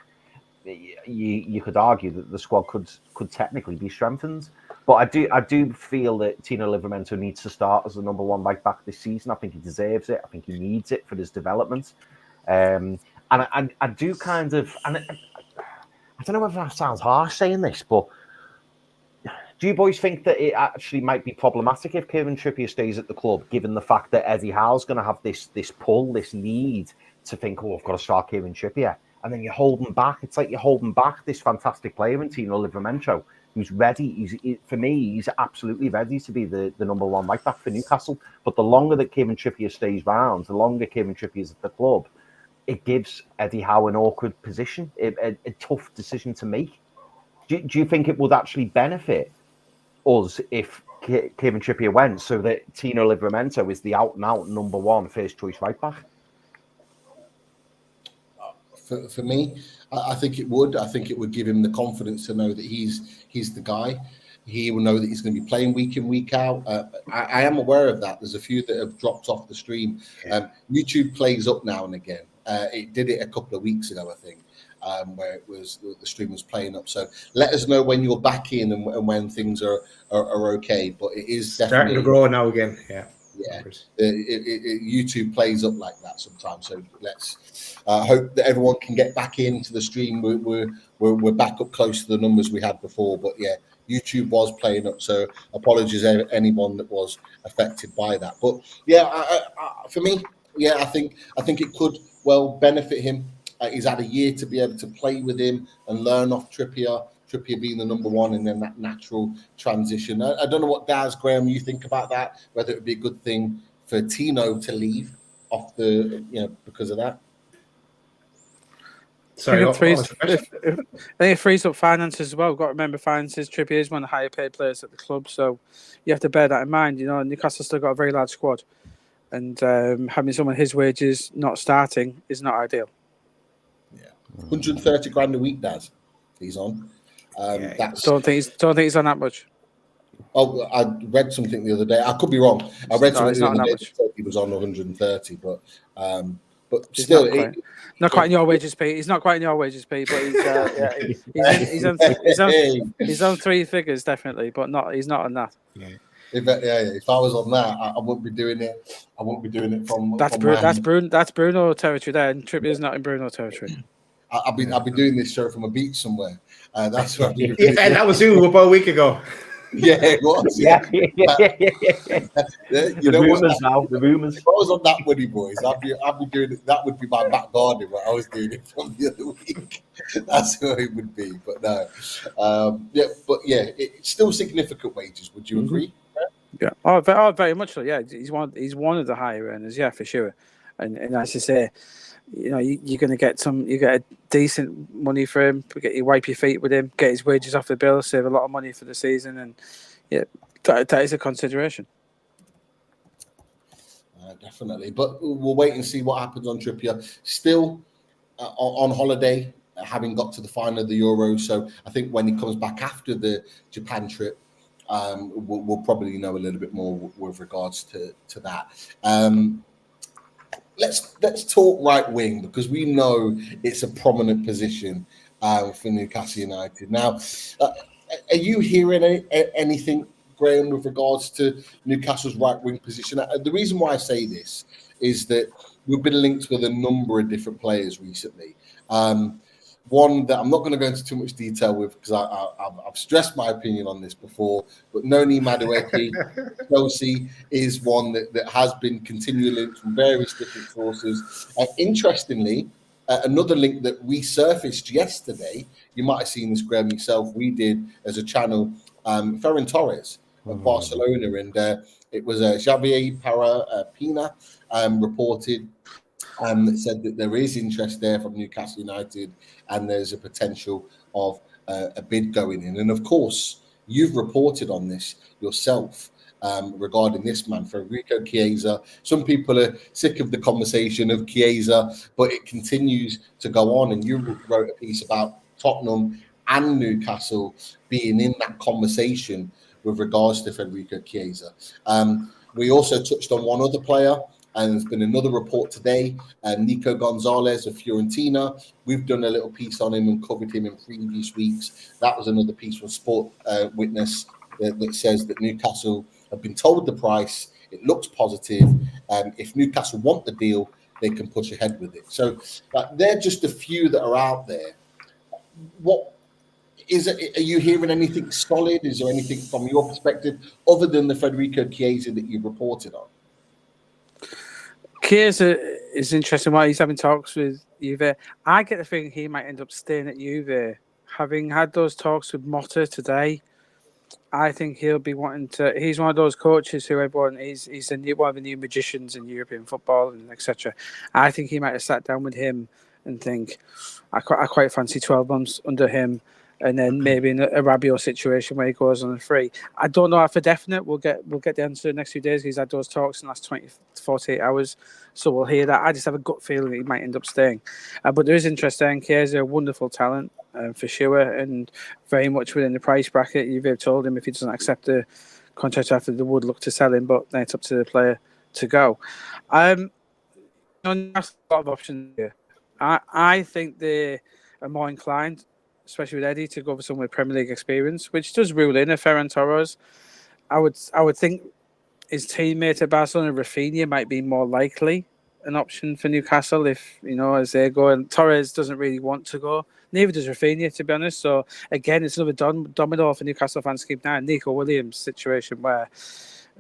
you could argue that the squad could technically be strengthened. But I do feel that Tino Livramento needs to start as the number one right back this season. I think he deserves it. I think he needs it for his development. And I do kind of, and I don't know whether that sounds harsh saying this, but do you boys think that it actually might be problematic if Kieran Trippier stays at the club, given the fact that Eddie Howe's going to have this pull, this need to think, I've got to start Kieran Trippier? and then you're holding back. It's like you're holding back this fantastic player in Tino Livramento, who's ready. For me, he's absolutely ready to be the number one right back for Newcastle. But the longer that Kieran Trippier stays round, the longer Kieran Trippier is at the club, it gives Eddie Howe an awkward position, a tough decision to make. Do you think it would actually benefit us if Kieran Trippier went, so that Tino Livramento is the out-and-out number one first choice right back? For me, I think it would. I think it would give him the confidence to know that he's the guy. He will know that he's going to be playing week in, week out. I am aware of that. There's a few that have dropped off the stream. YouTube plays up now and again. It did it a couple of weeks ago, I think, where it was the stream was playing up. So let us know when you're back in and when things are okay. But it is definitely starting to grow now again. Yeah, YouTube plays up like that sometimes. So let's hope that everyone can get back into the stream. We're back up close to the numbers we had before. But yeah, YouTube was playing up. So apologies to anyone that was affected by that. But yeah, for me, yeah, I think it could well benefit him. He's had a year to be able to play with him and learn off Trippier being the number one, and then that natural transition. I don't know what Daz, Graeme, you think about that, whether it would be a good thing for Tino to leave off because of that. Sorry, I think it frees up finances as well. We've got to remember finances. Trippier is one of the higher paid players at the club, so you have to bear that in mind. Newcastle still got a very large squad, and having someone his wages not starting is not ideal. Yeah, 130 grand a week, Daz. He's on. Don't think he's on that much. Oh, I read something the other day. I could be wrong. I read something the other day that said he was on 130, but still, not quite in your wages, Pete. He's not quite in your wages, Pete. But he's on three figures definitely, but he's not on that. Yeah. If I was on that, I wouldn't be doing it. I wouldn't be doing it from. That's Bruno territory there, and Trippier's not in Bruno territory. I'll be doing this show from a beach somewhere. That's what. That was you about a week ago. Yeah, it was. Yeah. You know rumors now. The rumors. If I was on that Woody Boys, I'd be doing it. That would be my back garden where I was doing it from the other week. That's who it would be. But no, it's still significant wages. Would you agree? Yeah. Very much so. Yeah, he's one of the higher earners. Yeah, for sure. And as you say, you're going to get a decent money for him. You wipe your feet with him, get his wages off the bill, save a lot of money for the season, and yeah, that is a consideration. Definitely, but we'll wait and see what happens on Trippier. Still on holiday, having got to the final of the Euros. So I think when he comes back after the Japan trip, we'll probably know a little bit more with regards to that. Let's talk right wing, because we know it's a prominent position for Newcastle United. Now, are you hearing anything, Graeme, with regards to Newcastle's right wing position? The reason why I say this is that we've been linked with a number of different players recently. One that I'm not going to go into too much detail with, because I've stressed my opinion on this before, but Noni Madueke, Chelsea, is one that has been continually linked from various different sources. Interestingly, another link that resurfaced yesterday, you might have seen this, Graeme, yourself, we did as a channel, Ferran Torres of Barcelona, and it was Xavier Pina reported that said that there is interest there from Newcastle United, and there's a potential of a bid going in. And of course, you've reported on this yourself regarding this man, Federico Chiesa. Some people are sick of the conversation of Chiesa, but it continues to go on. And you wrote a piece about Tottenham and Newcastle being in that conversation with regards to Federico Chiesa. We also touched on one other player, and there's been another report today, Nico Gonzalez of Fiorentina. We've done a little piece on him and covered him in previous weeks. That was another piece from Sport Witness that says that Newcastle have been told the price. It looks positive. If Newcastle want the deal, they can push ahead with it. So they're just a few that are out there. What is it? Are you hearing anything solid? Is there anything from your perspective other than the Federico Chiesa that you've reported on? Chiesa it's interesting why he's having talks with Juve. I get the feeling he might end up staying at Juve. Having had those talks with Motta today, I think he'll be wanting to. He's one of those coaches who everyone he's one of the new magicians in European football and etc. I think he might have sat down with him and think, I quite fancy 12 months under him, and then maybe in a Rabiot situation where he goes on a free. I don't know for definite. We'll get the answer in the next few days. He's had those talks in the last 20 to 48 hours, so we'll hear that. I just have a gut feeling that he might end up staying. But there is interest there. Chiesa, a wonderful talent for sure, and very much within the price bracket. You've told him if he doesn't accept the contract after, they would look to sell him, but then it's up to the player to go. There's a lot of options here. I think they are more inclined, especially with Eddie, to go for someone with Premier League experience, which does rule in a Ferran Torres. I would think his teammate at Barcelona, Rafinha, might be more likely an option for Newcastle if, as they go. And Torres doesn't really want to go. Neither does Rafinha, to be honest. So, again, it's another domino for Newcastle fans to keep now. Nico Williams' situation where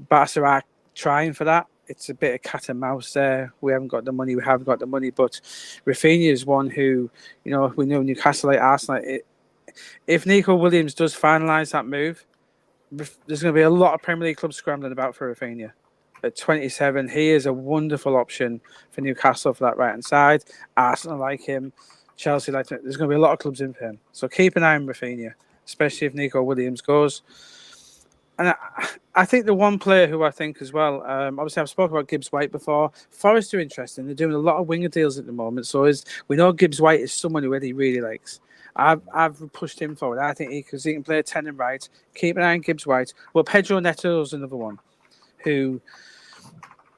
Barca are trying for that. It's a bit of cat and mouse there. We haven't got the money. But Rafinha is one who, we know Newcastle, like Arsenal. If Nico Williams does finalise that move, there's going to be a lot of Premier League clubs scrambling about for Rafinha. At 27, he is a wonderful option for Newcastle for that right-hand side. Arsenal like him. Chelsea like him. There's going to be a lot of clubs in for him. So keep an eye on Rafinha, especially if Nico Williams goes. And I think the one player who I think as well, obviously I've spoken about Gibbs White before. Forest are interesting. They're doing a lot of winger deals at the moment. So we know Gibbs White is someone who Eddie really likes. I've pushed him forward. I think he can play 10 and right. Keep an eye on Gibbs White. Well, Pedro Neto's another one who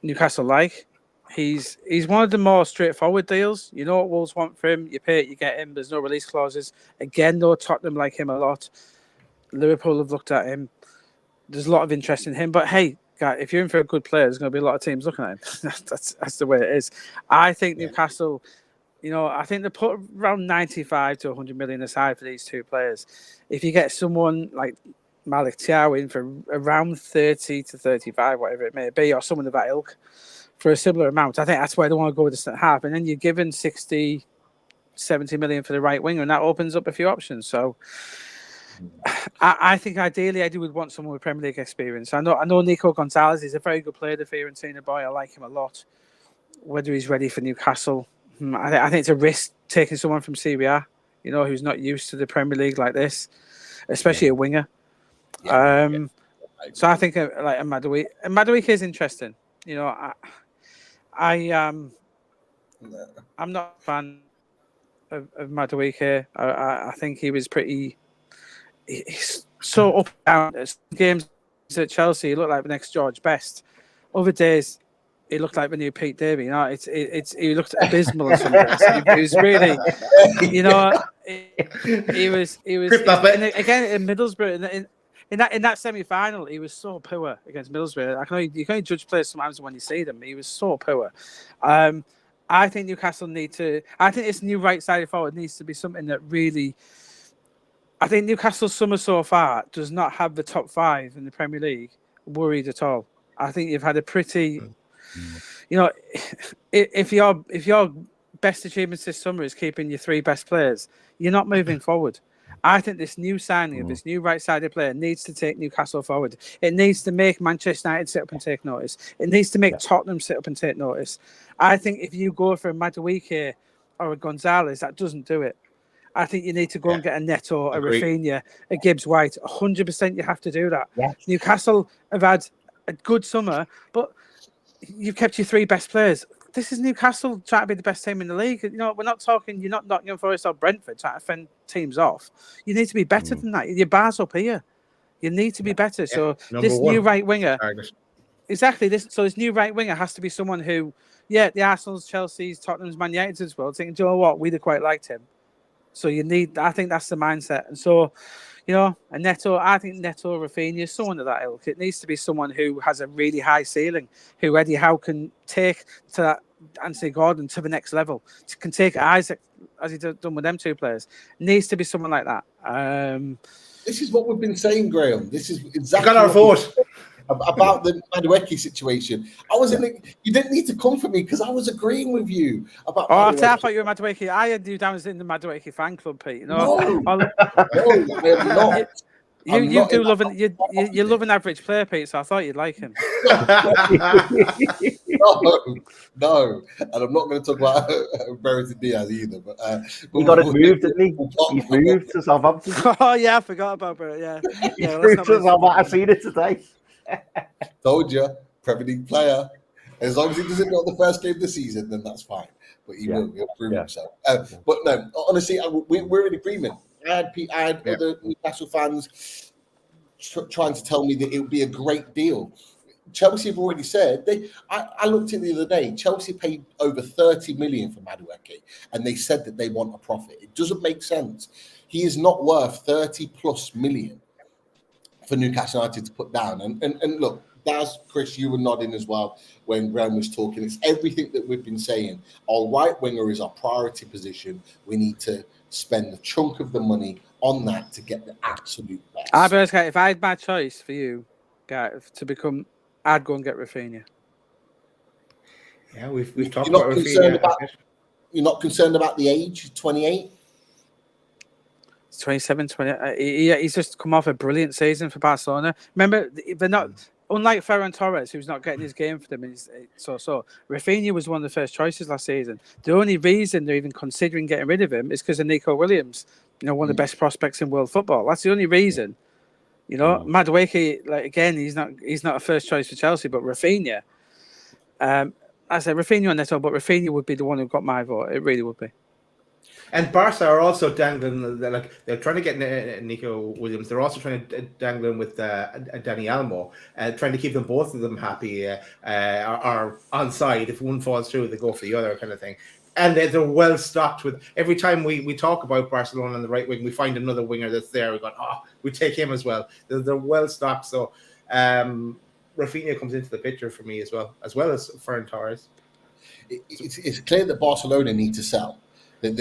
Newcastle like. He's one of the more straightforward deals. You know what Wolves want for him. You pay it, you get him. There's no release clauses. Again, though, Tottenham like him a lot. Liverpool have looked at him. There's a lot of interest in him. But hey, guy, if you're in for a good player, there's going to be a lot of teams looking at him. That's the way it is. I think Newcastle, I think they put around 95 to 100 million aside for these two players. If you get someone like Malik Thiaw in for around 30 to 35, whatever it may be, or someone of that ilk for a similar amount, I think that's where they want to go with the centre half. And then you're given 60, 70 million for the right winger, and that opens up a few options. So I think ideally Eddie would want someone with Premier League experience. I know Nico Gonzalez is a very good player, the Fiorentina boy. I like him a lot. Whether he's ready for Newcastle, I think it's a risk taking someone from Serie A, who's not used to the Premier League like this, especially a winger. So I think like a Madueke is interesting. I'm not a fan of Madueke. I think he was pretty. He's so up and down. At games at Chelsea, he looked like the next George Best. Other days, he looked like the new Pete Davey. He looked abysmal in some days. He was really, he was. Again in Middlesbrough in that semi-final, he was so poor against Middlesbrough. You can only judge players sometimes when you see them. He was so poor. I think Newcastle need to. I think this new right-sided forward needs to be something that really. I think Newcastle's summer so far does not have the top 5 in the Premier League worried at all. I think you've had a pretty, if your best achievements this summer is keeping your 3 best players, you're not moving forward. I think this new signing of this new right-sided player needs to take Newcastle forward. It needs to make Manchester United sit up and take notice. It needs to make Tottenham sit up and take notice. I think if you go for a Madueke or a Gonzalez, that doesn't do it. I think you need to go and get a Neto, a Rafinha, a Gibbs White. 100% you have to do that. Yes. Newcastle have had a good summer, but you've kept your 3 best players. This is Newcastle trying to be the best team in the league. We're not talking, you're not Nottingham Forest or Brentford trying to fend teams off. You need to be better than that. Your bar's up here. You need to be better. Yeah. So this new right winger, exactly. This new right winger has to be someone who, the Arsenals, Chelsea's, Tottenham's, Man United's as well, thinking, do you know what, we'd have quite liked him. So I think that's the mindset. And so, a Neto, I think Neto, Rafinha, someone of that ilk. It needs to be someone who has a really high ceiling, who Eddie Howe can take to that Anthony Gordon to the next level, can take Isaac, as he's done with them 2 players. It needs to be someone like that. This is what we've been saying, Graeme. This is exactly. Got our vote. about the Madueke situation. I was you didn't need to come for me because I was agreeing with you about. I thought you were Madueke. I had you down as in the Madueke fan club, Pete. You know, no, I am not. You do love you love an average player, Pete. So I thought you'd like him. No, and I'm not going to talk about Brereton Diaz either. But he got it moved, didn't he? He's moved to Southampton. Oh yeah, I forgot about it. Yeah, he's moved to Southampton. I've seen it today. Told you, Premier League player. As long as he doesn't go on the first game of the season, then that's fine. But he will. He'll prove himself. But no, honestly, we're in agreement. I had other Newcastle fans trying to tell me that it would be a great deal. Chelsea have already said I looked at it the other day. Chelsea paid over 30 million for Madueke, and they said that they want a profit. It doesn't make sense. He is not worth 30 plus million for Newcastle United to put down. And look, that's Chris, you were nodding as well when Graeme was talking. It's everything that we've been saying. Our right winger is our priority position. We need to spend a chunk of the money on that to get the absolute best. If I had my choice for you, to become, I'd go and get Rafinha. Yeah, we've talked about Rafinha. You're not concerned about the age, 28? 27, 20. He's just come off a brilliant season for Barcelona. Remember, they're not, unlike Ferran Torres, who's not getting his game for them. Rafinha was one of the first choices last season. The only reason they're even considering getting rid of him is because of Nico Williams, one of the best prospects in world football. That's the only reason. Madueke, again, he's not a first choice for Chelsea, but Rafinha. I said Rafinha on Neto, but Rafinha would be the one who got my vote. It really would be. And Barca are also dangling, they're trying to get Nico Williams. They're also trying to dangle him with Dani Olmo, trying to keep them, both of them happy, are on side. If one falls through, they go for the other kind of thing. And they're well stocked with. Every time we talk about Barcelona on the right wing, we find another winger that's there. We go, we take him as well. They're well stocked. So Rafinha comes into the picture for me as well as Ferran Torres. It's clear that Barcelona need to sell.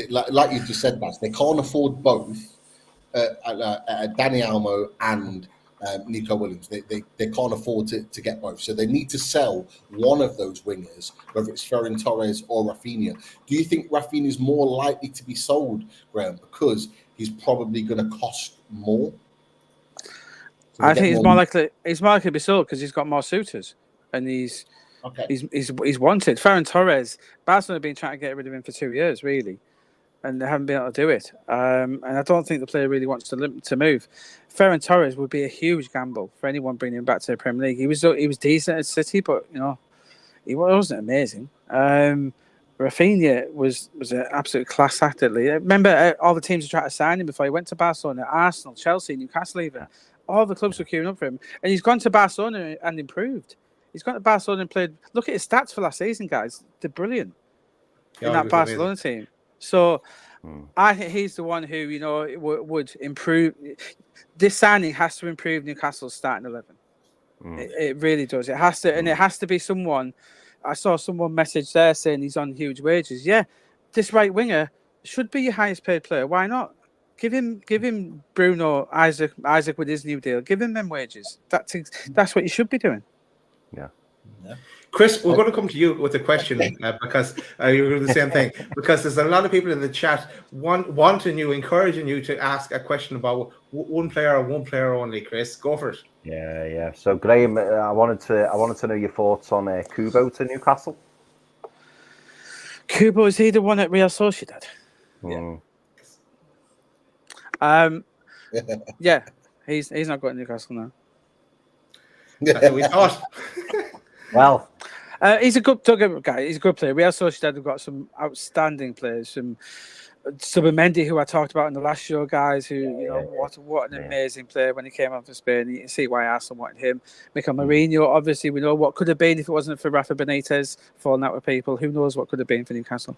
Like you just said, Baz, they can't afford both Dani Olmo and Nico Williams. They can't afford to get both. So they need to sell one of those wingers, whether it's Ferran Torres or Rafinha. Do you think Rafinha is more likely to be sold, Graeme, because he's probably going to cost more? I think he's more likely to be sold because he's got more suitors and he's wanted. Ferran Torres, Barcelona have been trying to get rid of him for 2 years, really, and they haven't been able to do it. And I don't think the player really wants to move. Ferran Torres would be a huge gamble for anyone bringing him back to the Premier League. He was decent at City, but he wasn't amazing. Rafinha was an absolute class athlete. Remember all the teams who tried to sign him before he went to Barcelona: Arsenal, Chelsea, Newcastle, even. All the clubs were queuing up for him, and he's gone to Barcelona and improved. He's gone to Barcelona and played. Look at his stats for last season, guys. They're brilliant in that Barcelona team. So I think he's the one who would improve. This signing has to improve Newcastle's starting 11. It really does. It has to, and it has to be someone. I saw someone message there saying he's on huge wages. Yeah, this right winger should be your highest paid player. Why not? Give him Bruno, Isaac with his new deal. Give him them wages. That's what you should be doing. Yeah. Chris, we're going to come to you with a question because you're doing the same thing. Because there's a lot of people in the chat encouraging you to ask a question about one player only. Chris, go for it. Yeah. So Graeme, I wanted to know your thoughts on Kubo to Newcastle. Kubo, is he the one at Real Sociedad? Yeah. Yeah, he's not going to Newcastle now. That's what we thought. Well, he's a good guy. He's a good player. Real Sociedad have got some outstanding players. Some Subimendi, who I talked about in the last show, guys. Who what an amazing player when he came out for Spain. You can see why Arsenal wanted him. Mikel Mourinho, obviously, we know what could have been if it wasn't for Rafa Benitez falling out with people. Who knows what could have been for Newcastle?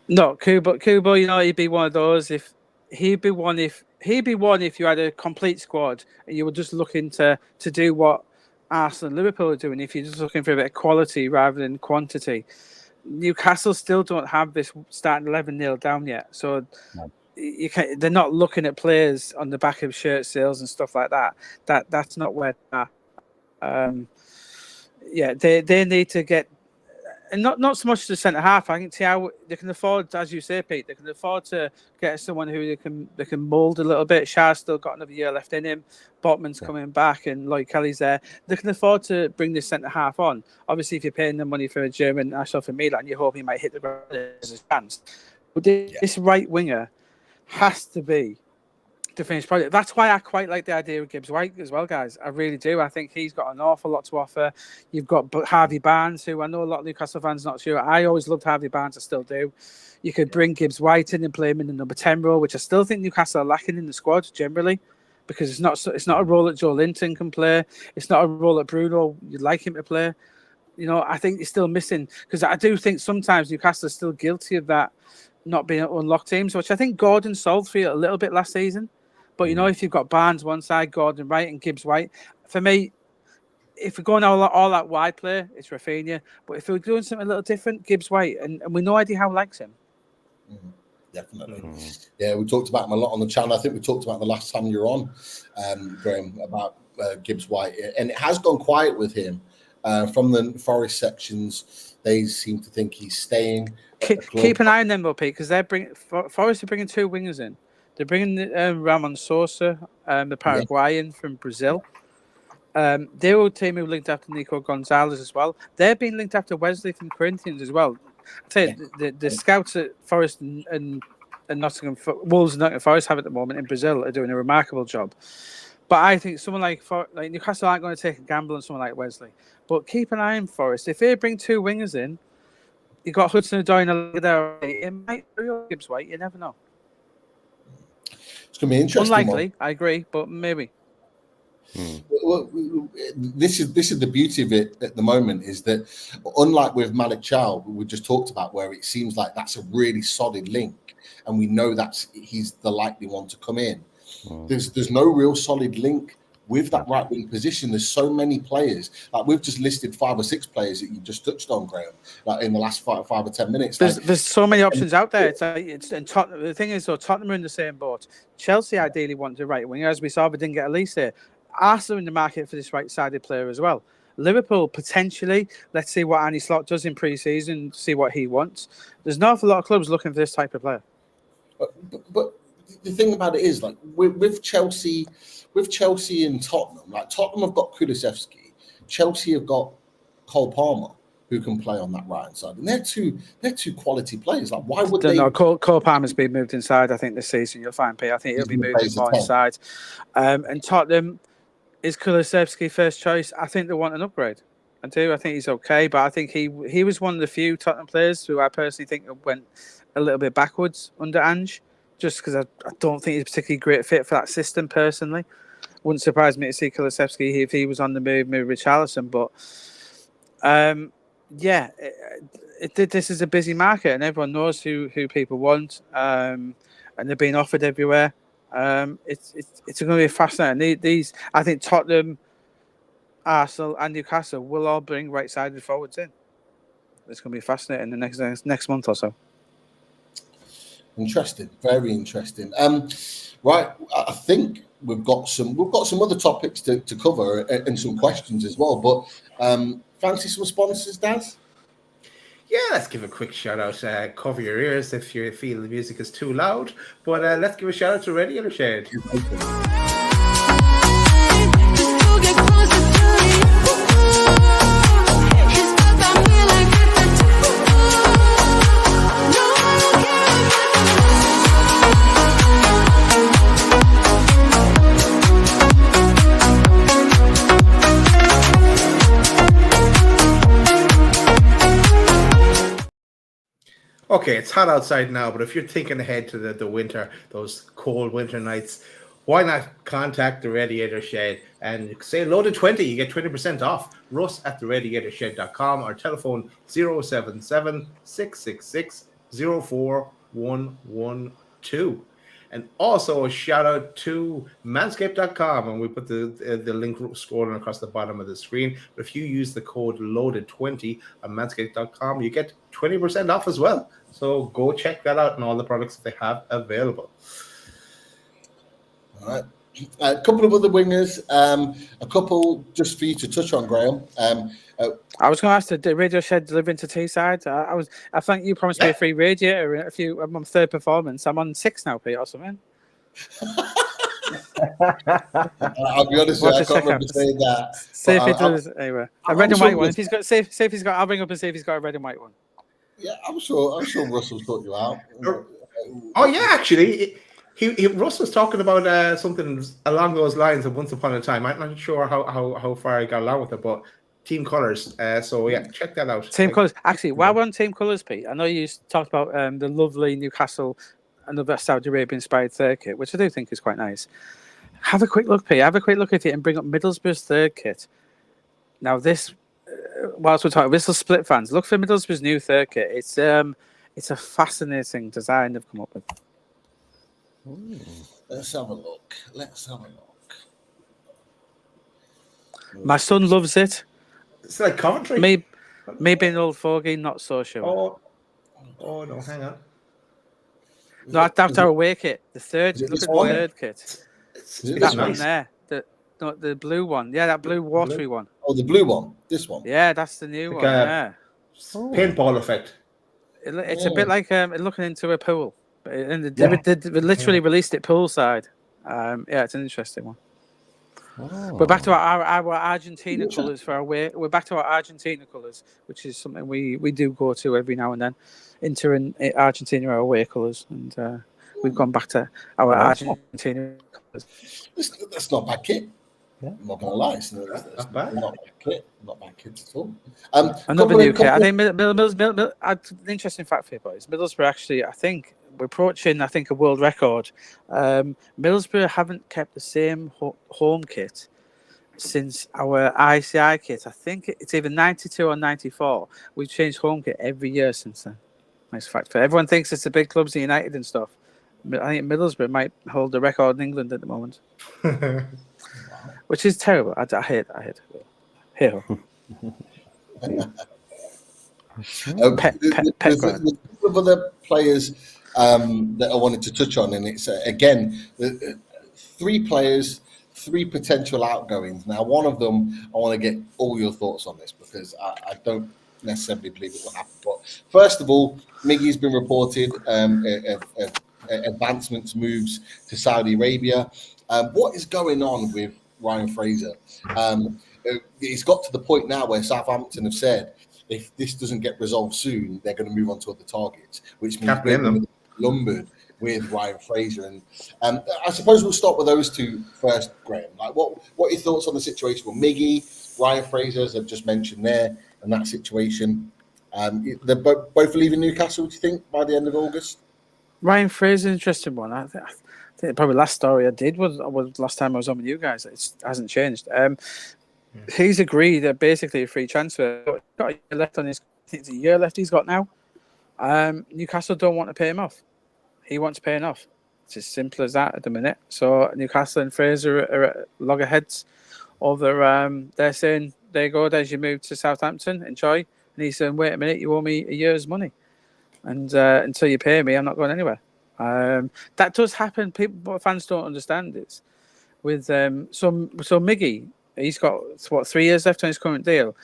No, Kubo, he'd be one of those. He'd be one if you had a complete squad and you were just looking to do what Arsenal and Liverpool are doing. If you're just looking for a bit of quality rather than quantity, Newcastle still don't have this starting 11 nailed down yet. So they're not looking at players on the back of shirt sales and stuff like that. That's not where they are. They need to get, and not so much the centre half. I can see how they can afford, as you say, Pete. They can afford to get someone who they can mould a little bit. Shah's still got another year left in him. Botman's coming back, and Lloyd Kelly's there. They can afford to bring this centre half on. Obviously, if you're paying them money for a German national for Milan, you hope he might hit the ground as a chance. But this right winger has to be the finished product. That's why I quite like the idea of Gibbs White as well, guys. I really do. I think he's got an awful lot to offer. You've got Harvey Barnes, who I know a lot of Newcastle fans not sure. I always loved Harvey Barnes. I still do. You could bring Gibbs White in and play him in the number 10 role, which I still think Newcastle are lacking in the squad generally, because it's not a role that Joe Linton can play. It's not a role that Bruno you'd like him to play. I think he's still missing, because I do think sometimes Newcastle are still guilty of that, not being unlocked teams, which I think Gordon solved for you a little bit last season. But, if you've got Barnes one side, Gordon right, and Gibbs White, for me, if we're going all that wide play, it's Rafinha. But if we're doing something a little different, Gibbs White, and we know Eddie Howe likes him. Definitely. Yeah, we talked about him a lot on the channel. I think we talked about the last time you were on, Graeme, about Gibbs White. And it has gone quiet with him. From the Forest sections, they seem to think he's staying. Keep an eye on them, though, Pete, because Forest are bringing two wingers in. They're bringing Ramon Sosa, the Paraguayan from Brazil. They were a team who linked after Nico Gonzalez as well. They're being linked after Wesley from Corinthians as well. I tell you, the scouts at Forest and Nottingham Wolves and Nottingham Forest have at the moment in Brazil are doing a remarkable job. But I think someone like Newcastle aren't going to take a gamble on someone like Wesley. But keep an eye on Forest. If they bring two wingers in, you got Hudson-Odoi and there. It might be Gibbs White. You never know. It's going to be interesting. Unlikely, I agree, but maybe. Well, this is the beauty of it at the moment, is that unlike with Malik Chow, we just talked about, where it seems like that's a really solid link, and we know he's the likely one to come in. There's no real solid link with that right wing position. There's so many players. Like, we've just listed 5 or 6 players that you just touched on, Graeme, like in the last 5 or 10 minutes. There's so many options out there. And Tottenham, the thing is, though, Tottenham are in the same boat. Chelsea ideally want the right winger, as we saw, but didn't get Elise. Arsenal in the market for this right-sided player as well. Liverpool potentially. Let's see what Arne Slot does in pre-season. See what he wants. There's an awful lot of clubs looking for this type of player. But the thing about it is, like, with Chelsea and Tottenham, like, Tottenham have got Kulusevski, Chelsea have got Cole Palmer, who can play on that right hand side, and they're two quality players. Like, why would they? No, Cole Palmer's been moved inside. I think this season you'll find, Pete. I think he'll be moving more inside. And Tottenham, is Kulusevski first choice? I think they want an upgrade. I do. I think he's okay, but I think he was one of the few Tottenham players who I personally think went a little bit backwards under Ange, just because I don't think he's a particularly great fit for that system personally. Wouldn't surprise me to see Kulusevski if he was on the move, maybe Richarlison. But this is a busy market, and everyone knows who people want, and they're being offered everywhere. It's going to be fascinating. I think Tottenham, Arsenal, and Newcastle will all bring right-sided forwards in. It's going to be fascinating in the next month or so. Interesting, very interesting. Right, I think we've got some other topics to cover and some questions as well. But fancy some sponsors, Daz? Yeah, let's give a quick shout out. Cover your ears if you feel the music is too loud. But let's give a shout out to Radiator Shade. Okay, it's hot outside now, but if you're thinking ahead to the winter, those cold winter nights, why not contact the Radiator Shed and say load of 20, you get 20% off. Russ at theradiatorshed.com or telephone 077 666 04112. And also a shout out to manscaped.com, and we put the link scrolling across the bottom of the screen. But if you use the code loaded20 on manscaped.com, you get 20% off as well. So go check that out and all the products that they have available. All right. A couple of other wingers, a couple just for you to touch on, Graeme. I was going to ask the Radio Shed delivering to Teesside. I think you promised me a free radiator I'm on third performance. I'm on 6 now, Pete, or something. I'll be honest with you, I can't remember saying that. See if he does. Anyway, a red and white one. If he's got, see if he's got. I'll bring up and see if he's got a red and white one. Yeah, I'm sure Russ will sort you out. Oh yeah, actually. Russ was talking about something along those lines of once upon a time. I'm not sure how far I got along with it, but team colours. So yeah, check that out. Team colours. Actually, while we're on team colours, Pete, I know you talked about the lovely Newcastle and the Saudi Arabia inspired third kit, which I do think is quite nice. Have a quick look, Pete. Have a quick look at it and bring up Middlesbrough's third kit. Now, this, whilst we're talking, Whistle Split fans, look for Middlesbrough's new third kit. It's a fascinating design they've come up with. Let's have a look. My son loves it. It's like Coventry. Me being an old fogey, not so sure. Oh no, hang on. No, that's our away kit. The third. Look at the third kit. That one there. The blue one. Yeah, that blue watery one. Oh, the blue one. This one. Yeah, that's the new one. Yeah. Paintball effect. It's a bit like looking into a pool. And they literally released it poolside. Yeah, it's an interesting one. We're back to our Argentina colours for our way. We're back to our Argentina colours, which is something we do go to every now and then. Inter and Argentina are away colours, and we've gone back to our Argentina colours. That's not bad kit. Yeah. I'm not going to lie. That's not bad. Not bad kit at all. Another new kit. I think an interesting fact for you boys. Middlesbrough actually, I think, we're approaching, a world record. Middlesbrough haven't kept the same home kit since our ICI kit. I think it's either 92 or 94. We've changed home kit every year since then. Nice fact for everyone thinks it's the big clubs, the United and stuff. I think Middlesbrough might hold the record in England at the moment. Which is terrible. I hate it. Here. There's a couple of other players that I wanted to touch on, and it's again 3 players, 3 potential outgoings. Now, one of them, I want to get all your thoughts on this because I don't necessarily believe it will happen. But first of all, Miggy's been reported advancements, moves to Saudi Arabia. What is going on with Ryan Fraser? It's got to the point now where Southampton have said if this doesn't get resolved soon, they're going to move on to other targets, which means they're going to be lumbered with Ryan Fraser. And I suppose we'll start with those 2 first, Graeme. Like, what are your thoughts on the situation with Miggy, Ryan Fraser, as I've just mentioned there, and that situation? They're both leaving Newcastle, do you think, by the end of August? Ryan Fraser, interesting one. I think probably last story I did was last time I was on with you guys. It hasn't changed. He's agreed that basically a free transfer. He's got a year left on his. I think it's a year left he's got now. Newcastle don't want to pay him off. He wants paying off. It's as simple as that at the minute. So Newcastle and Fraser are at loggerheads over. They're saying, "There you go, there's your move to Southampton. Enjoy." And he's saying, "Wait a minute, you owe me a year's money, and until you pay me, I'm not going anywhere." That does happen. Fans don't understand this. With so Miggy, he's got 3 years left on his current deal.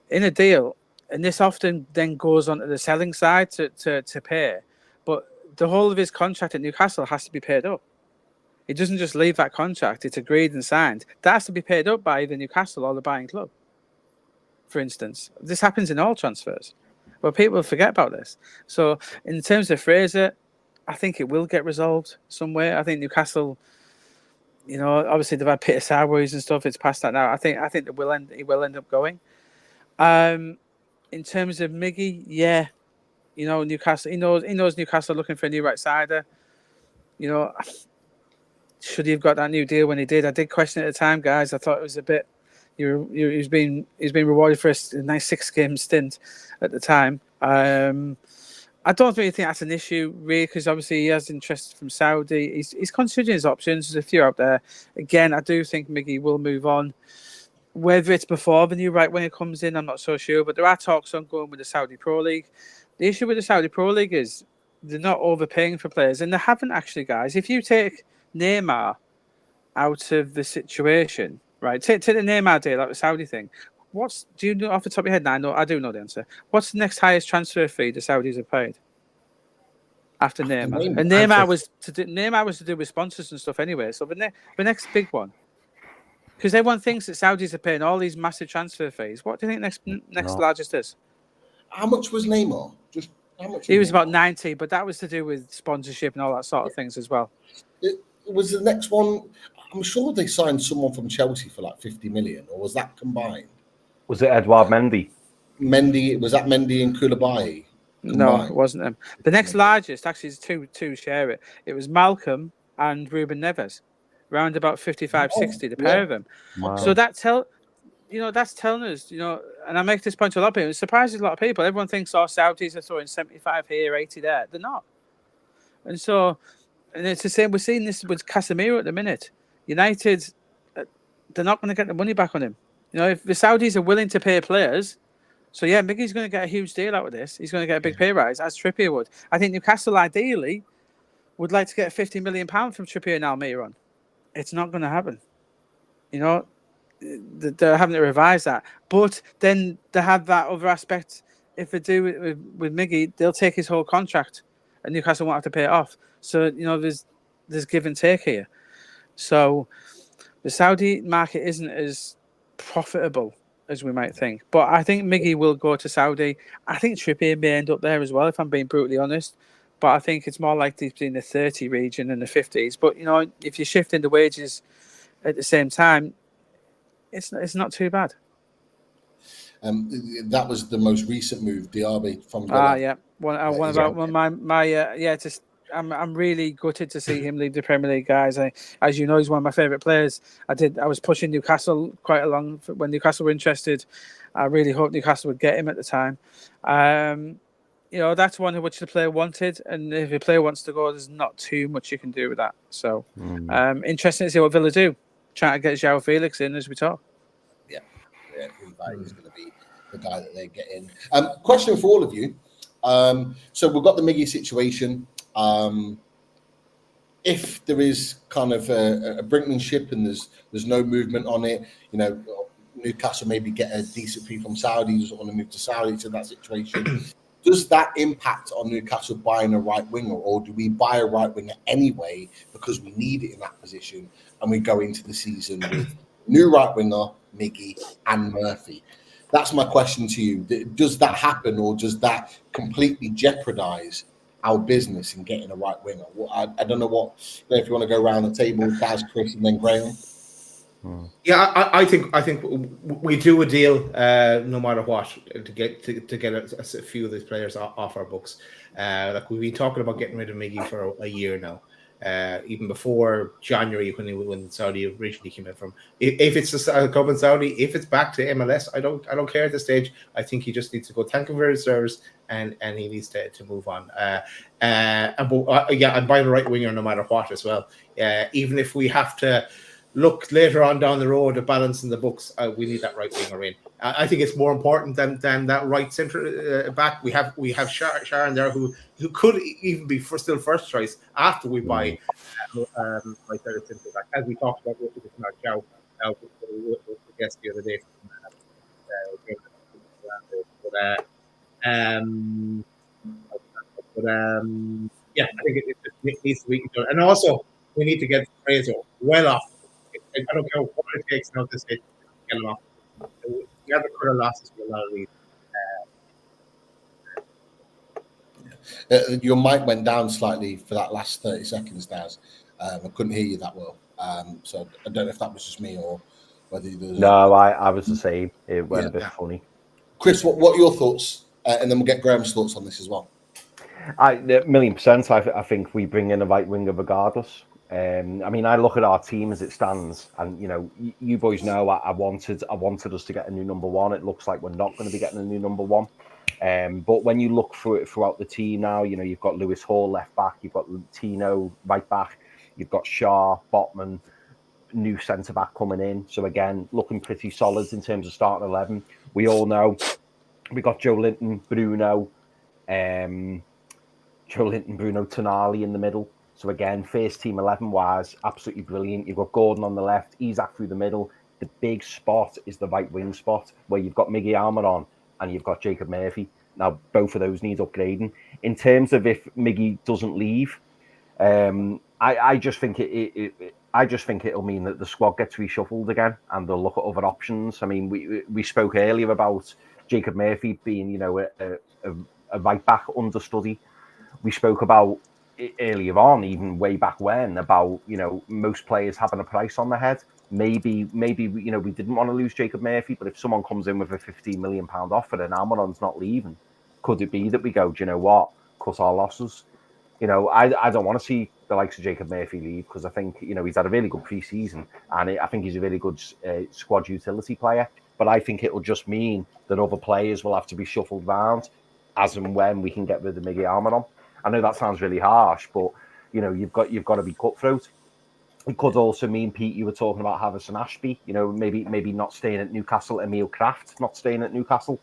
In a deal, and this often then goes on to the selling side to pay, but the whole of his contract at Newcastle has to be paid up. He doesn't just leave that contract; it's agreed and signed. That has to be paid up by either Newcastle or the buying club. For instance, this happens in all transfers, but people forget about this. So, in terms of Fraser, I think it will get resolved somewhere. I think Newcastle, obviously they've had Peter Sarwoys and stuff. It's past that now. I think he will end up going. In terms of Miggy, yeah, Newcastle. He knows Newcastle are looking for a new right sider. Should he have got that new deal when he did? I did question it at the time, guys. I thought it was a bit. He's been rewarded for a nice 6-game stint at the time. I don't really think that's an issue, really, because obviously he has interest from Saudi. He's considering his options. There's a few out there. Again, I do think Miggy will move on. Whether it's before the new right winger comes in, I'm not so sure. But there are talks ongoing with the Saudi Pro League. The issue with the Saudi Pro League is they're not overpaying for players, and they haven't actually, guys. If you take Neymar out of the situation, right? Take the Neymar deal, like the Saudi thing. Do you know off the top of your head? Now, I do know the answer. What's the next highest transfer fee the Saudis have paid after Neymar? And Neymar was to do with sponsors and stuff anyway. So the next big one, because everyone thinks that Saudis are paying all these massive transfer fees. What do you think next largest is? How much was Neymar? Just how much? He was about 90, but that was to do with sponsorship and all that sort of things as well. It was the next one. I'm sure they signed someone from Chelsea for like 50 million, or was that combined? Was it Edouard Mendy? Was that Mendy and Koulibaly? No, it wasn't them. The next largest, actually, is two share it. It was Malcolm and Ruben Neves, around about 55, 60, the pair of them. Wow. So that's telling us, and I make this point to a lot of people. It surprises a lot of people. Everyone thinks, Saudis are throwing 75 here, 80 there. They're not. And so, and it's the same. We're seeing this with Casemiro at the minute. United, they're not going to get the money back on him. If the Saudis are willing to pay players, so yeah, Miggy's going to get a huge deal out of this. He's going to get a big pay rise, as Trippier would. I think Newcastle ideally would like to get £50 million from Trippier and Almiron. It's not going to happen. They're having to revise that. But then they have that other aspect. If they do it with Miggy, they'll take his whole contract, and Newcastle won't have to pay it off. So there's give and take here. So the Saudi market isn't as profitable as we might think. But I think Miggy will go to Saudi. I think Trippier may end up there as well, if I'm being brutally honest. But I think it's more likely to be in the 30 region than the 50s. But, if you're shifting the wages at the same time, it's not too bad. That was the most recent move, Diaby from Villa. Yeah. I'm really gutted to see him leave the Premier League, guys. As you know, he's one of my favourite players. I was pushing Newcastle quite along when Newcastle were interested. I really hoped Newcastle would get him at the time. That's one which the player wanted, and if the player wants to go, there's not too much you can do with that. So, interesting to see what Villa do. Trying to get João Felix in as we talk. Yeah, he's going to be the guy that they get in. Question for all of you. So we've got the Miggy situation. If there is kind of a brinkmanship and there's no movement on it, Newcastle maybe get a decent fee from Saudi, doesn't want to move to Saudi to that situation. Does that impact on Newcastle buying a right winger, or do we buy a right winger anyway because we need it in that position, and we go into the season with new right winger, Miggy and Murphy? That's my question to you. Does that happen, or does that completely jeopardize our business in getting a right winger? Well, I don't know if you want to go around the table, Daz, Chris, and then Graeme. Yeah, I think we do a deal no matter what to get a few of these players off our books. Like we've been talking about getting rid of Miggy for a year now. Even before January when Saudi originally came in from. If it's a club in Saudi, if it's back to MLS, I don't care at this stage. I think he just needs to go thank him for his service and he needs to move on. I'm buying the right winger no matter what as well. Even if we have to look later on down the road at balancing the books, we need that right winger in. I think it's more important than that right centre back. We have Sharon there who could even be still first choice after we buy right there centre back, as we talked about with Mark Chow with the guest the other day. I think it needs to be done, and also we need to get Fraser well off. I don't care what it takes now to get him off. We have the career losses for a lot of these. Your mic went down slightly for that last 30 seconds, Daz. I couldn't hear you that well. So I don't know if that was just me or whether you... No, I was the same. It went a bit funny. Chris, what are your thoughts? And then we'll get Graham's thoughts on this as well. 1,000,000%. I think we bring in a right winger regardless. I look at our team as it stands, and you boys know I wanted us to get a new number one. It looks like we're not going to be getting a new number one. But when you look through it throughout the team now, you know, you've got Lewis Hall left back, you've got Tino right back, you've got Shaw, Botman, new centre back coming in. So again, looking pretty solid in terms of starting 11. We all know we got Joe Linton, Bruno, Tonali in the middle. So again, first team 11 wise, absolutely brilliant. You've got Gordon on the left, Isak through the middle. The big spot is the right wing spot where you've got Miggy Almiron and you've got Jacob Murphy. Now, both of those need upgrading. In terms of if Miggy doesn't leave, I just think it'll mean that the squad gets reshuffled again and they'll look at other options. I mean, we spoke earlier about Jacob Murphy being, you know, a right back understudy. We spoke about it earlier on, even way back when, about, you know, most players having a price on their head. Maybe you know, we didn't want to lose Jacob Murphy, but if someone comes in with a £15 million offer and Almiron's not leaving, could it be that we go, do you know what, cut our losses? You know, I don't want to see the likes of Jacob Murphy leave because I think, you know, he's had a really good pre-season and I think he's a really good squad utility player. But I think it'll just mean that other players will have to be shuffled round as and when we can get rid of Miggy Almiron. I know that sounds really harsh, but, you know, you've got to be cutthroat. It could also mean, Pete, you were talking about Harrison Ashby, you know, maybe not staying at Newcastle, Emil Kraft not staying at Newcastle,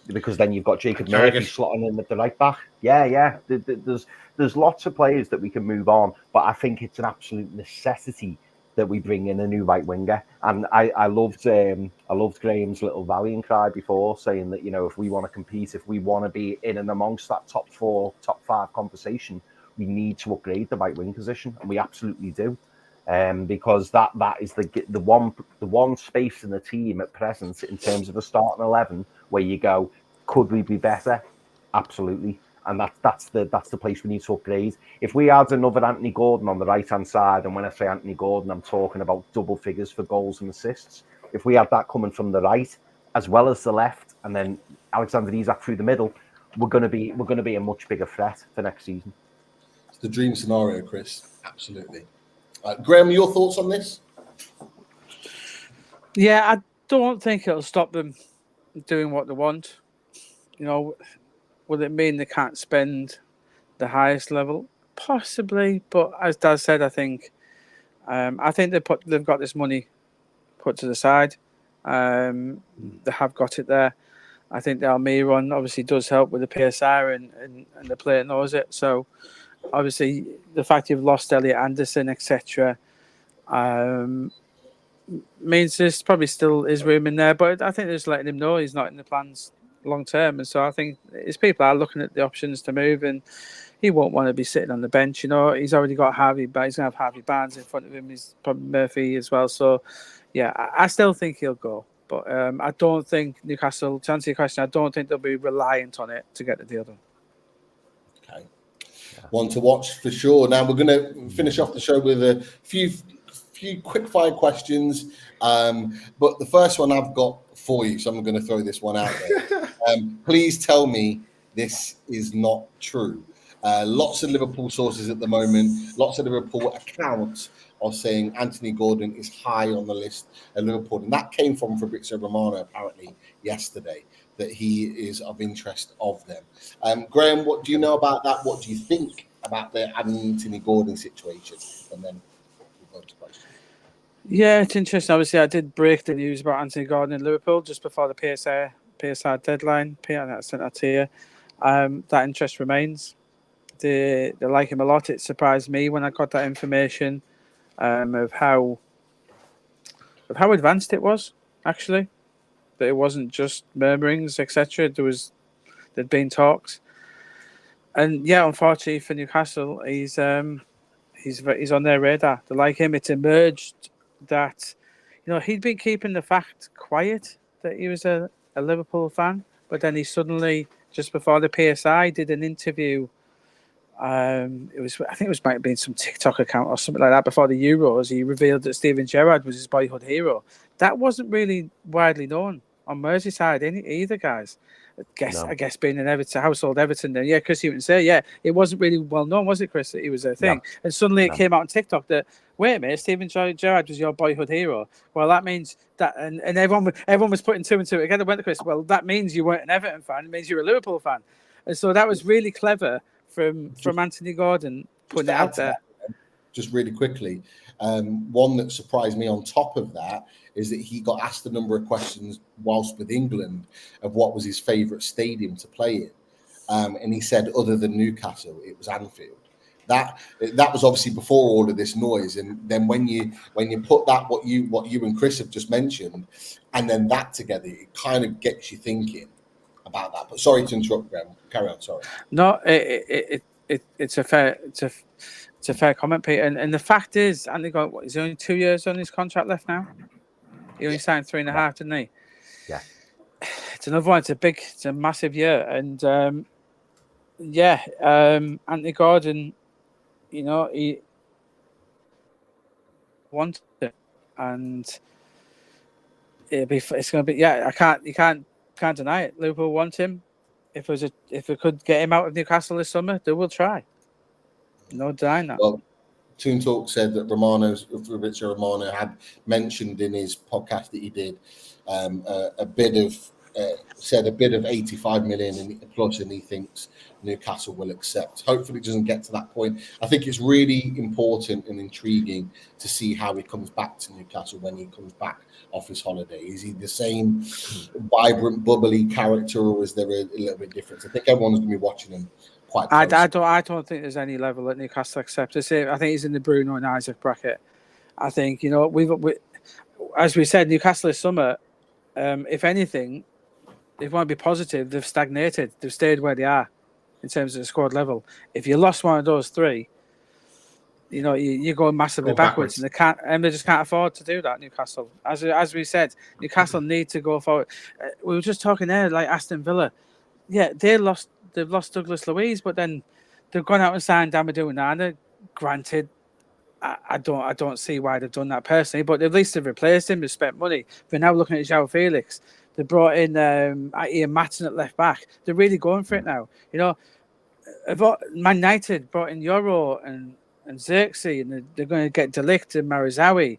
because then you've got Jacob Murphy slotting in at the right back. Yeah. There's lots of players that we can move on, but I think it's an absolute necessity that we bring in a new right winger. And I loved Graeme's little rallying cry before, saying that, you know, if we want to compete, if we want to be in and amongst that top 4, top 5 conversation, we need to upgrade the right wing position, and we absolutely do. Because that is the one space in the team at present in terms of a starting 11 where you go, could we be better? Absolutely, and that's the place we need to upgrade. If we add another Anthony Gordon on the right hand side, and when I say Anthony Gordon, I'm talking about double figures for goals and assists. If we have that coming from the right as well as the left, and then Alexander Isak through the middle, we're going to be a much bigger threat for next season. It's the dream scenario, Chris. Absolutely. Graeme, your thoughts on this? Yeah, I don't think it'll stop them doing what they want. You know, will it mean they can't spend the highest level? Possibly, but as Dad said, I think they've got this money put to the side. They have got it there. I think the Almiron obviously does help with the PSR and the player knows it. So obviously the fact you've lost Elliot Anderson, etc., means there's probably still is room in there. But I think they're just letting him know he's not in the plans long term. And so I think his people are looking at the options to move, and he won't want to be sitting on the bench. You know, he's already got Harvey, but he's going to have Harvey Barnes in front of him. He's probably Murphy as well. So yeah, I still think he'll go. But I don't think Newcastle, to answer your question, I don't think they'll be reliant on it to get the deal done. Okay. One to watch for sure. Now we're going to finish off the show with a few quick fire questions. But the first one I've got for you, so I'm going to throw this one out there. Please tell me this is not true. Lots of Liverpool sources at the moment, lots of Liverpool accounts are saying Anthony Gordon is high on the list at Liverpool. And that came from Fabrizio Romano apparently yesterday, that he is of interest of them. Graeme, what do you know about that? What do you think about the Anthony Gordon situation? And then we'll go to questions. Yeah, it's interesting. Obviously, I did break the news about Anthony Gordon in Liverpool just before the PSR deadline. I sent that to you. That interest remains. They like him a lot. It surprised me when I got that information of how advanced it was, actually. That it wasn't just murmurings, etc. There'd been talks, and yeah, unfortunately for Newcastle, he's on their radar. They like him. It's emerged that, you know, he'd been keeping the fact quiet that he was a Liverpool fan, but then he suddenly, just before the PSI, did an interview. I think it might have been some TikTok account or something like that before the Euros. He revealed that Steven Gerrard was his boyhood hero. That wasn't really widely known on Merseyside either, guys. I guess being an Everton household Everton, then Chris Hughton say, it wasn't really well known, was it, Chris, that he was a thing? No. And suddenly No. it came out on TikTok that, wait a minute, Steven Gerrard was your boyhood hero. Well, that means that, and everyone was putting two and two together. Went to Chris, well, that means you weren't an Everton fan. It means you're a Liverpool fan. And so that was really clever from Anthony Gordon putting it out there. Just really quickly, one that surprised me on top of that is that he got asked a number of questions whilst with England of what was his favourite stadium to play in, and he said other than Newcastle, it was Anfield. That was obviously before all of this noise, and then when you put that what you and Chris have just mentioned, and then that together, it kind of gets you thinking about that. But sorry to interrupt, Graeme. Carry on. Sorry. No, it's a fair comment, Peter. And the fact is, Anthony got he's only 2 years on his contract left now. He only signed 3.5, didn't he? Yeah. It's another one. It's a massive year, and Anthony Gordon, he wanted it, and it's going to be. You can't deny it. Liverpool want him. If we could get him out of Newcastle this summer, they will try. No denying that. Well, Toon Talk said that Fabrizio Romano had mentioned in his podcast that he did a bit of 85 million plus, and he thinks Newcastle will accept. Hopefully, it doesn't get to that point. I think it's really important and intriguing to see how he comes back to Newcastle when he comes back off his holiday. Is he the same vibrant, bubbly character, or is there a little bit different? I think everyone's going to be watching him. I don't think there's any level that Newcastle accepts. I think he's in the Bruno and Isaac bracket. I think we as we said, Newcastle this summer. If anything, if you want to be positive, they've stagnated. They've stayed where they are in terms of the squad level. If you lost one of those three, you're going massively backwards, and they just can't afford to do that. Newcastle, as we said, Newcastle need to go forward. We were just talking there, like Aston Villa. Yeah, they've lost Douglas Luiz, but then they've gone out and signed Amadou Onana. Granted, I don't see why they've done that personally, but at least they've replaced him. They've spent money. They're now looking at João Felix. They brought in Ian Matson at left back. They're really going for it now. Man United brought in Euro and Xerxes, and they're going to get De Ligt and Marizawi.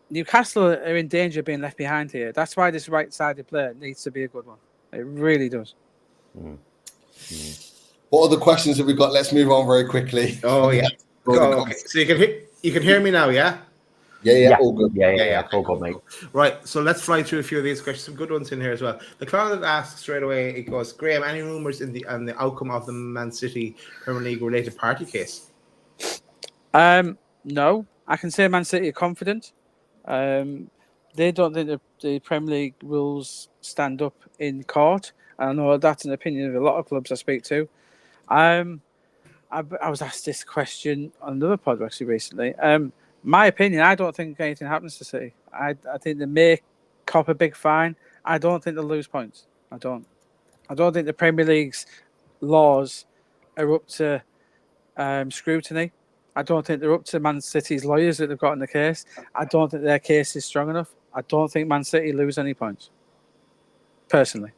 Newcastle are in danger of being left behind here. That's why this right-sided player needs to be a good one. It really does. What other questions have we got? Let's move on very quickly. Oh yeah. Okay. So you can hear me now, yeah? Yeah, all good. Yeah, all good, mate. Right, so let's fly through a few of these questions. Some good ones in here as well. The crowd that asks straight away, it goes, Graeme, any rumours on the outcome of the Man City Premier League related party case? No, I can say Man City are confident. They don't think the Premier League rules stand up in court. I know that's an opinion of a lot of clubs I speak to. I was asked this question on another pod actually recently. My opinion, I don't think anything happens to City. I think they may cop a big fine. I don't think they'll lose points. I don't think the Premier League's laws are up to scrutiny. I don't think they're up to Man City's lawyers that they've got in the case. I don't think their case is strong enough. I don't think Man City lose any points. Personally.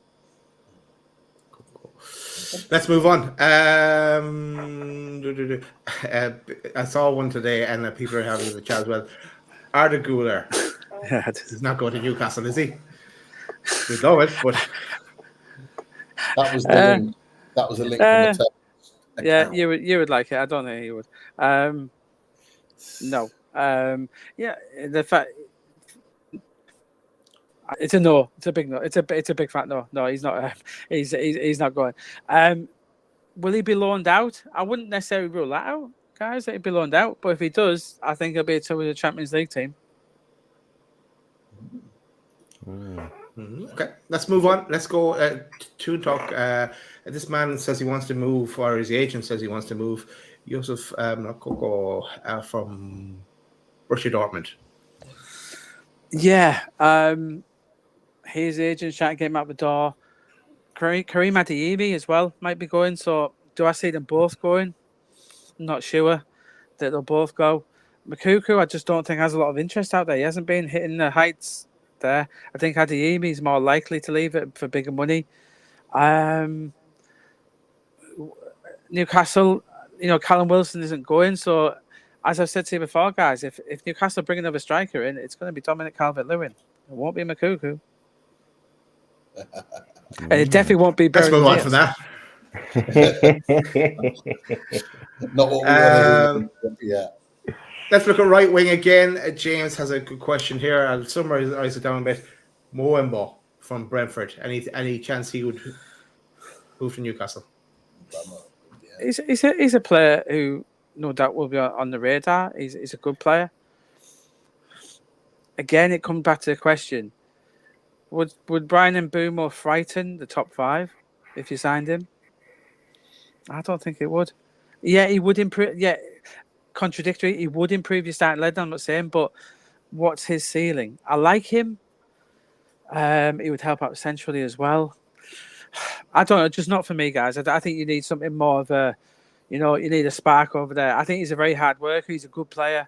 Let's move on. I saw one today, and people are having the chat as well. Arda Güler is not going to Newcastle, is he? We know it, but that was the link. That was a link from the yeah, you would like it. I don't think you would. No. The fact. It's a no. It's a big no. It's a big fat no. No, he's not. He's not going. Will he be loaned out? I wouldn't necessarily rule that out, guys. That he'd be loaned out. But if he does, I think he'll be to the Champions League team. Okay, let's move on. Let's go to talk. This man says he wants to move, or his agent says he wants to move. Yusuf Nakoko from Borussia Dortmund. Yeah. His agent's trying to get him out the door. Kareem Adeyemi as well might be going. So do I see them both going? I'm not sure that they'll both go. Makuku, I just don't think has a lot of interest out there. He hasn't been hitting the heights there. I think Adeyemi is more likely to leave it for bigger money. Newcastle, Callum Wilson isn't going. So, as I've said to you before, guys, if Newcastle bring another striker in, it's going to be Dominic Calvert-Lewin. It won't be Makuku. And it definitely won't be Let's Berry move on from that. Not what we want to hear. Yeah. Let's look at right wing again. James has a good question here. I'll summarize it down a bit. Moembo from Brentford. Any chance he would move to Newcastle? He's a player who no doubt will be on the radar. He's a good player. Again, it comes back to the question: Would Brian Mbeumo frighten the top 5 if you signed him? I don't think it would. Yeah, he would improve. Yeah, contradictory. He would improve your starting lead. I'm not saying, but what's his ceiling? I like him. He would help out centrally as well. I don't know, just not for me, guys. I think you need something more of a, you need a spark over there. I think he's a very hard worker. He's a good player.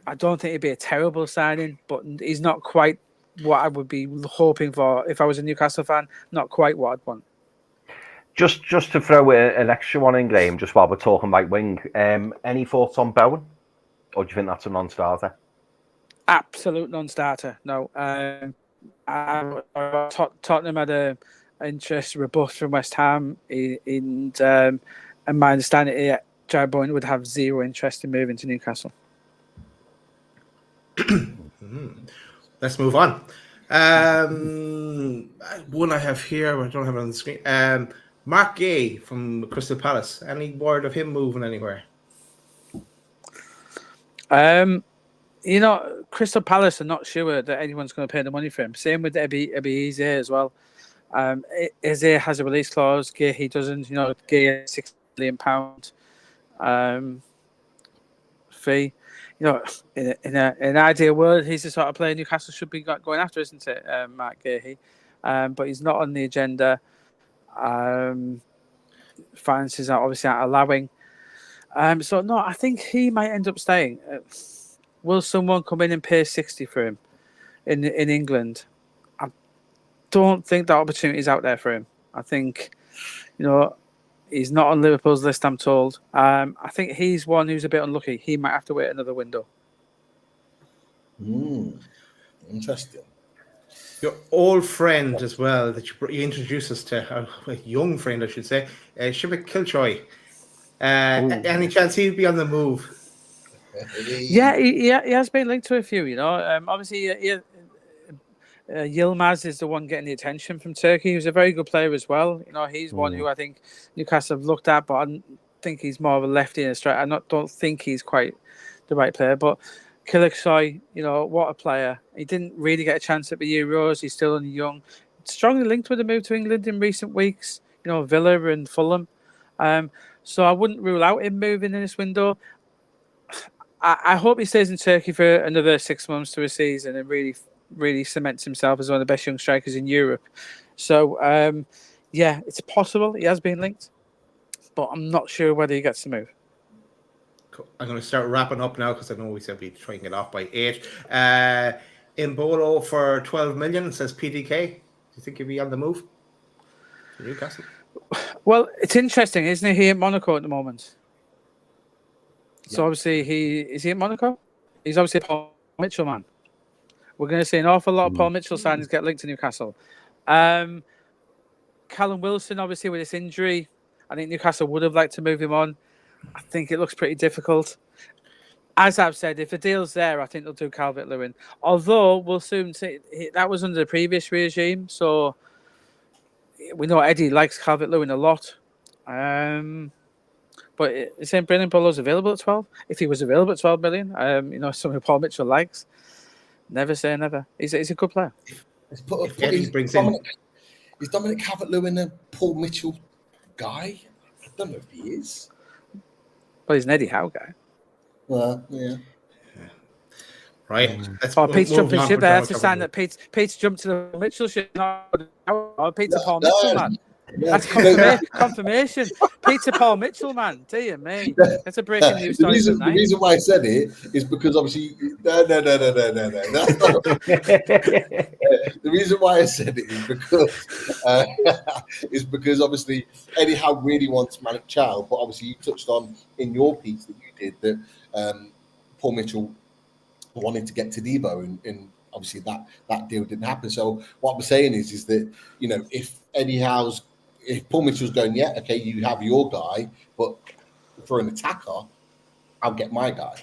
I don't think it'd be a terrible signing, but he's not quite what I would be hoping for if I was a Newcastle fan. Not quite what I'd want. Just to throw an extra one in, Graeme, just while we're talking right wing. Any thoughts on Bowen? Or do you think that's a non-starter? Absolute non-starter. No. Tottenham had a interest rebuff from West Ham, and my understanding is Jared Bowen would have zero interest in moving to Newcastle. Let's move on. One I have here, I don't have it on the screen. Mark Gay from Crystal Palace. Any word of him moving anywhere? Crystal Palace are not sure that anyone's going to pay the money for him. Same with Ebi Eze as well. Eze has a release clause. Gay, he doesn't. Gay has £6 million fee. In an ideal world, he's the sort of player Newcastle should be going after, isn't it, Mark Gahey? But he's not on the agenda. Finances are obviously not allowing. So no, I think he might end up staying. Will someone come in and pay 60 for him in England? I don't think that opportunity is out there for him. I think, he's not on Liverpool's list, I'm told. I think he's one who's a bit unlucky. He might have to wait another window. Interesting. Your old friend as well that you introduced us to, a young friend, I should say, Shibik Kiltroy. Any chance he'd be on the move? Yeah, he has been linked to a few, Obviously, Yilmaz is the one getting the attention from Turkey. He was a very good player as well. He's one who I think Newcastle have looked at, but I think he's more of a lefty and a striker. I don't think he's quite the right player. But Kiltroy, what a player. He didn't really get a chance at the Euros. He's still only young. Strongly linked with a move to England in recent weeks. Villa and Fulham. So I wouldn't rule out him moving in this window. I hope he stays in Turkey for another 6 months to a season and really cements himself as one of the best young strikers in Europe. So, it's possible he has been linked, but I'm not sure whether he gets the move. Cool. I'm going to start wrapping up now because I know we said we'd try and get off by 8. Imbolo for 12 million, says PDK. Do you think he'll be on the move to Newcastle? Well, it's interesting, isn't he? He in Monaco at the moment. So obviously is he at Monaco? He's obviously a Paul Mitchell man. We're going to see an awful lot of Paul Mitchell signings get linked to Newcastle. Callum Wilson, obviously with this injury, I think Newcastle would have liked to move him on. I think it looks pretty difficult. As I've said, if the deal's there, I think they'll do Calvert-Lewin. Although we'll soon see that was under the previous regime, so we know Eddie likes Calvert-Lewin a lot. But is Brendan Bollo's available at 12? If he was available at 12 million, something Paul Mitchell likes. Never say never. He's a good player. Is Dominic Calvert-Lewin a Paul Mitchell guy? I don't know if he is. Well, he's an Eddie Howe guy. Well, yeah. Right. Pete's jumping ship there. I have to stand that Pete's jumped to the Mitchell ship. Pete's a Paul Mitchell man. That's confirmation. Peter Paul Mitchell, man. Dear me. That's a breaking news story The tonight. reason why I said it is because obviously no. That's not, the reason why I said it is because obviously Eddie Howe really wants Malik Chow, but obviously you touched on in your piece that you did that Paul Mitchell wanted to get to Debo, and obviously that deal didn't happen. So what I'm saying is that, you know, if Paul Mitchell's going, yeah, okay, you have your guy, but for an attacker, I'll get my guy.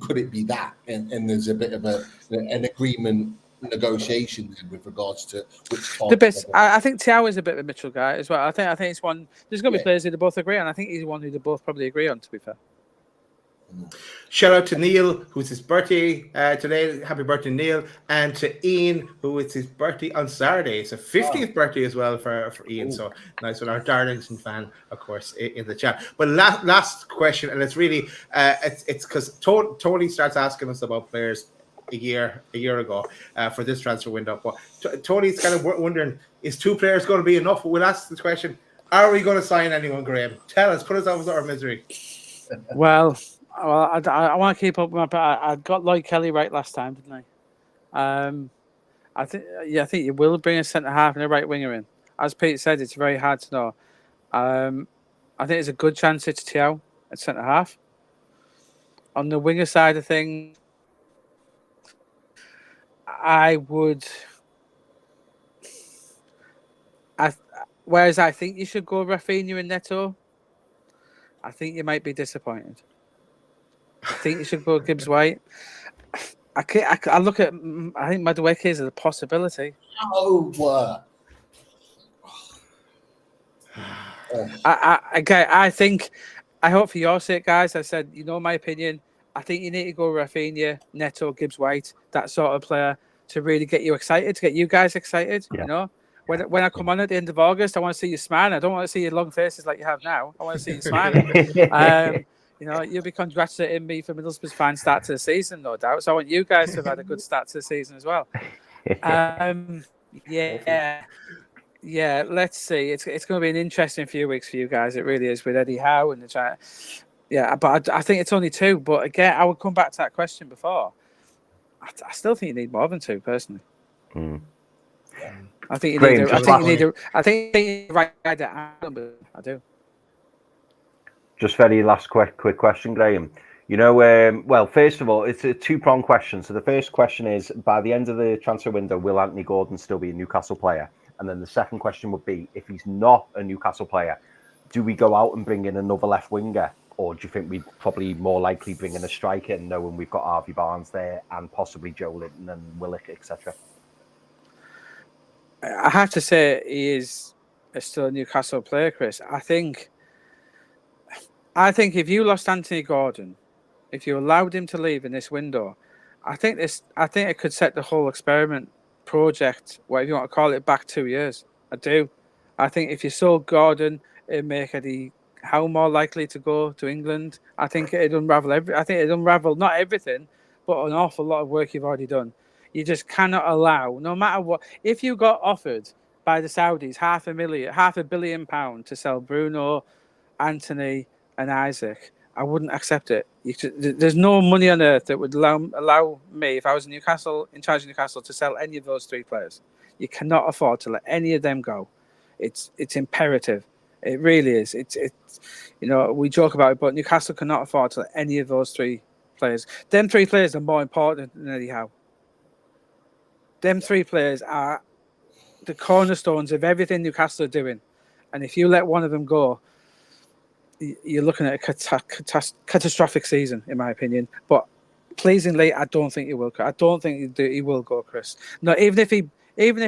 Could it be that? And there's a bit of an agreement negotiation with regards to which part. I think Thiaw is a bit of a Mitchell guy as well. I think it's one. There's going to be players who they both agree on. I think he's one who they both probably agree on, to be fair. Shout out to Neil, who's his birthday today. Happy birthday, Neil. And to Ian, who is his birthday on Saturday. It's a 50th birthday as well for Ian. So nice one. Our Darlington fan, of course, in the chat. But last question, and it's really, it's because Tony starts asking us about players a year ago for this transfer window. But Tony's kind of wondering, is 2 players going to be enough? We'll ask the question, are we going to sign anyone, Graeme? Tell us, put us out of our misery. Well, I want to keep up with I got Lloyd Kelly right last time, didn't I? I think you will bring a centre half and a right winger in. As Pete said, it's very hard to know. I think there's a good chance it's Thiaw at centre half. On the winger side of things, whereas I think you should go Rafinha and Neto, I think you might be disappointed. I think you should go Gibbs White. I look at. I think Madueke is a possibility. Oh, I think. I hope for your sake, guys. I said, you know, my opinion. I think you need to go Rafinha, Neto, Gibbs White, that sort of player to really get you excited, to get you guys excited. Yeah. You know, when I come on at the end of August, I want to see you smiling. I don't want to see your long faces like you have now. I want to see you smiling. You know, you'll be congratulating me for Middlesbrough's fine start to the season, no doubt. So I want you guys to have had a good start to the season as well. Yeah. Let's see. It's going to be an interesting few weeks for you guys. It really is, with Eddie Howe and the chat. Yeah, but I think it's only 2. But again, I would come back to that question before. I still think you need more than 2, personally. I think you need. I think you need the right guy to handle. I do. Just very last quick question, Graeme. You know, well, first of all, it's a 2-pronged question. So the first question is, by the end of the transfer window, will Anthony Gordon still be a Newcastle player? And then the second question would be, if he's not a Newcastle player, do we go out and bring in another left winger? Or do you think we'd probably more likely bring in a striker, knowing we've got Harvey Barnes there and possibly Joe Linton and Willock, etc.? I have to say he is still a Newcastle player, Chris. I think if you lost Anthony Gordon, if you allowed him to leave in this window, I think it could set the whole experiment project, whatever you want to call it, back 2 years. I do. I think if you sold Gordon, it'd make Eddie Howe more likely to go to England. I think it'd unravel not everything, but an awful lot of work you've already done. You just cannot allow, no matter what. If you got offered by the Saudis £500 million to sell Bruno, Anthony, and Isaac, I wouldn't accept it. There's no money on earth that would allow me, if I was in charge of Newcastle, to sell any of those 3 players. You cannot afford to let any of them go. It's imperative. It really is. It's you know, we joke about it, but Newcastle cannot afford to let any of those 3 players. Them 3 players are more important than Eddie Howe. Them 3 players are the cornerstones of everything Newcastle are doing, and if you let one of them go, you're looking at a catastrophic season, in my opinion. But pleasingly, I don't think he will. I don't think he will go, Chris. No, even if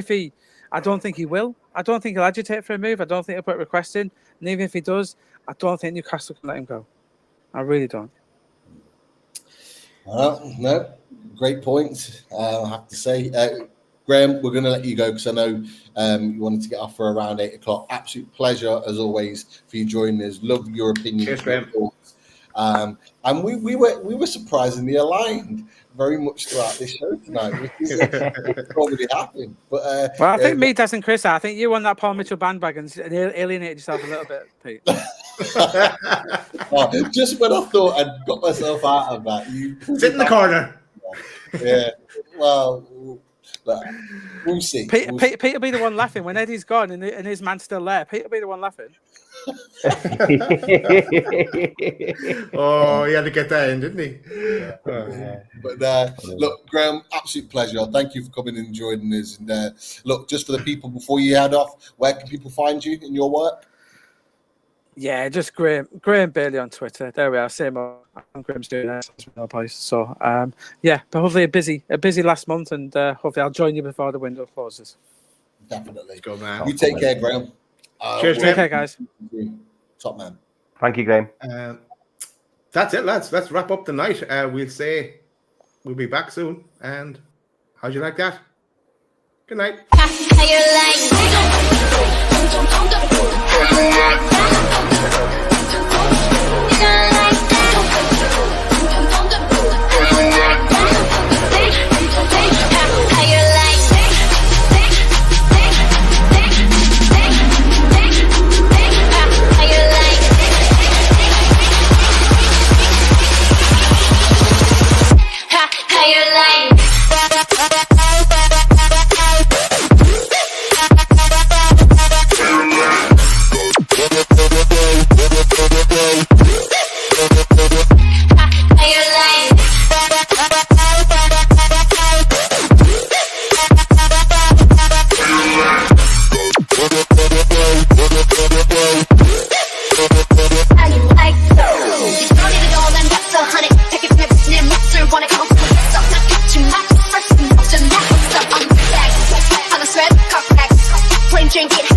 he, I don't think he will. I don't think he'll agitate for a move. I don't think he'll put a request in. And even if he does, I don't think Newcastle can let him go. I really don't. No, great points. I have to say, Graeme, we're going to let you go because I know you wanted to get off for around 8 o'clock. Absolute pleasure, as always, for you joining us. Love your opinion. Cheers, Graeme. And we were surprisingly aligned very much throughout this show tonight, which is probably happened. But well, I think me, Des, and Chris, I think you won that Paul Mitchell bandwagon and alienated yourself a little bit, Pete. Just when I thought I'd got myself out of that, you sit in the corner. Yeah, well, we'll see. Pete will be the one laughing when Eddie's gone and his man's still there. Pete will be the one laughing. Oh, he had to get that in, didn't he? Yeah. But look, Graeme, absolute pleasure. Thank you for coming and joining us. And look, just for the people before you head off, where can people find you in your work? Yeah, just Graeme Bailey on Twitter. There we are. Same old. Graeme's doing that. No place. So yeah, but hopefully a busy last month, and hopefully I'll join you before the window closes. Definitely. Go, man. You take care, Graeme. Cheers, take care, guys. Top man. Thank you, Graeme. That's it, lads. Let's wrap up the night. We'll say we'll be back soon. And how'd you like that? Good night. Drink it.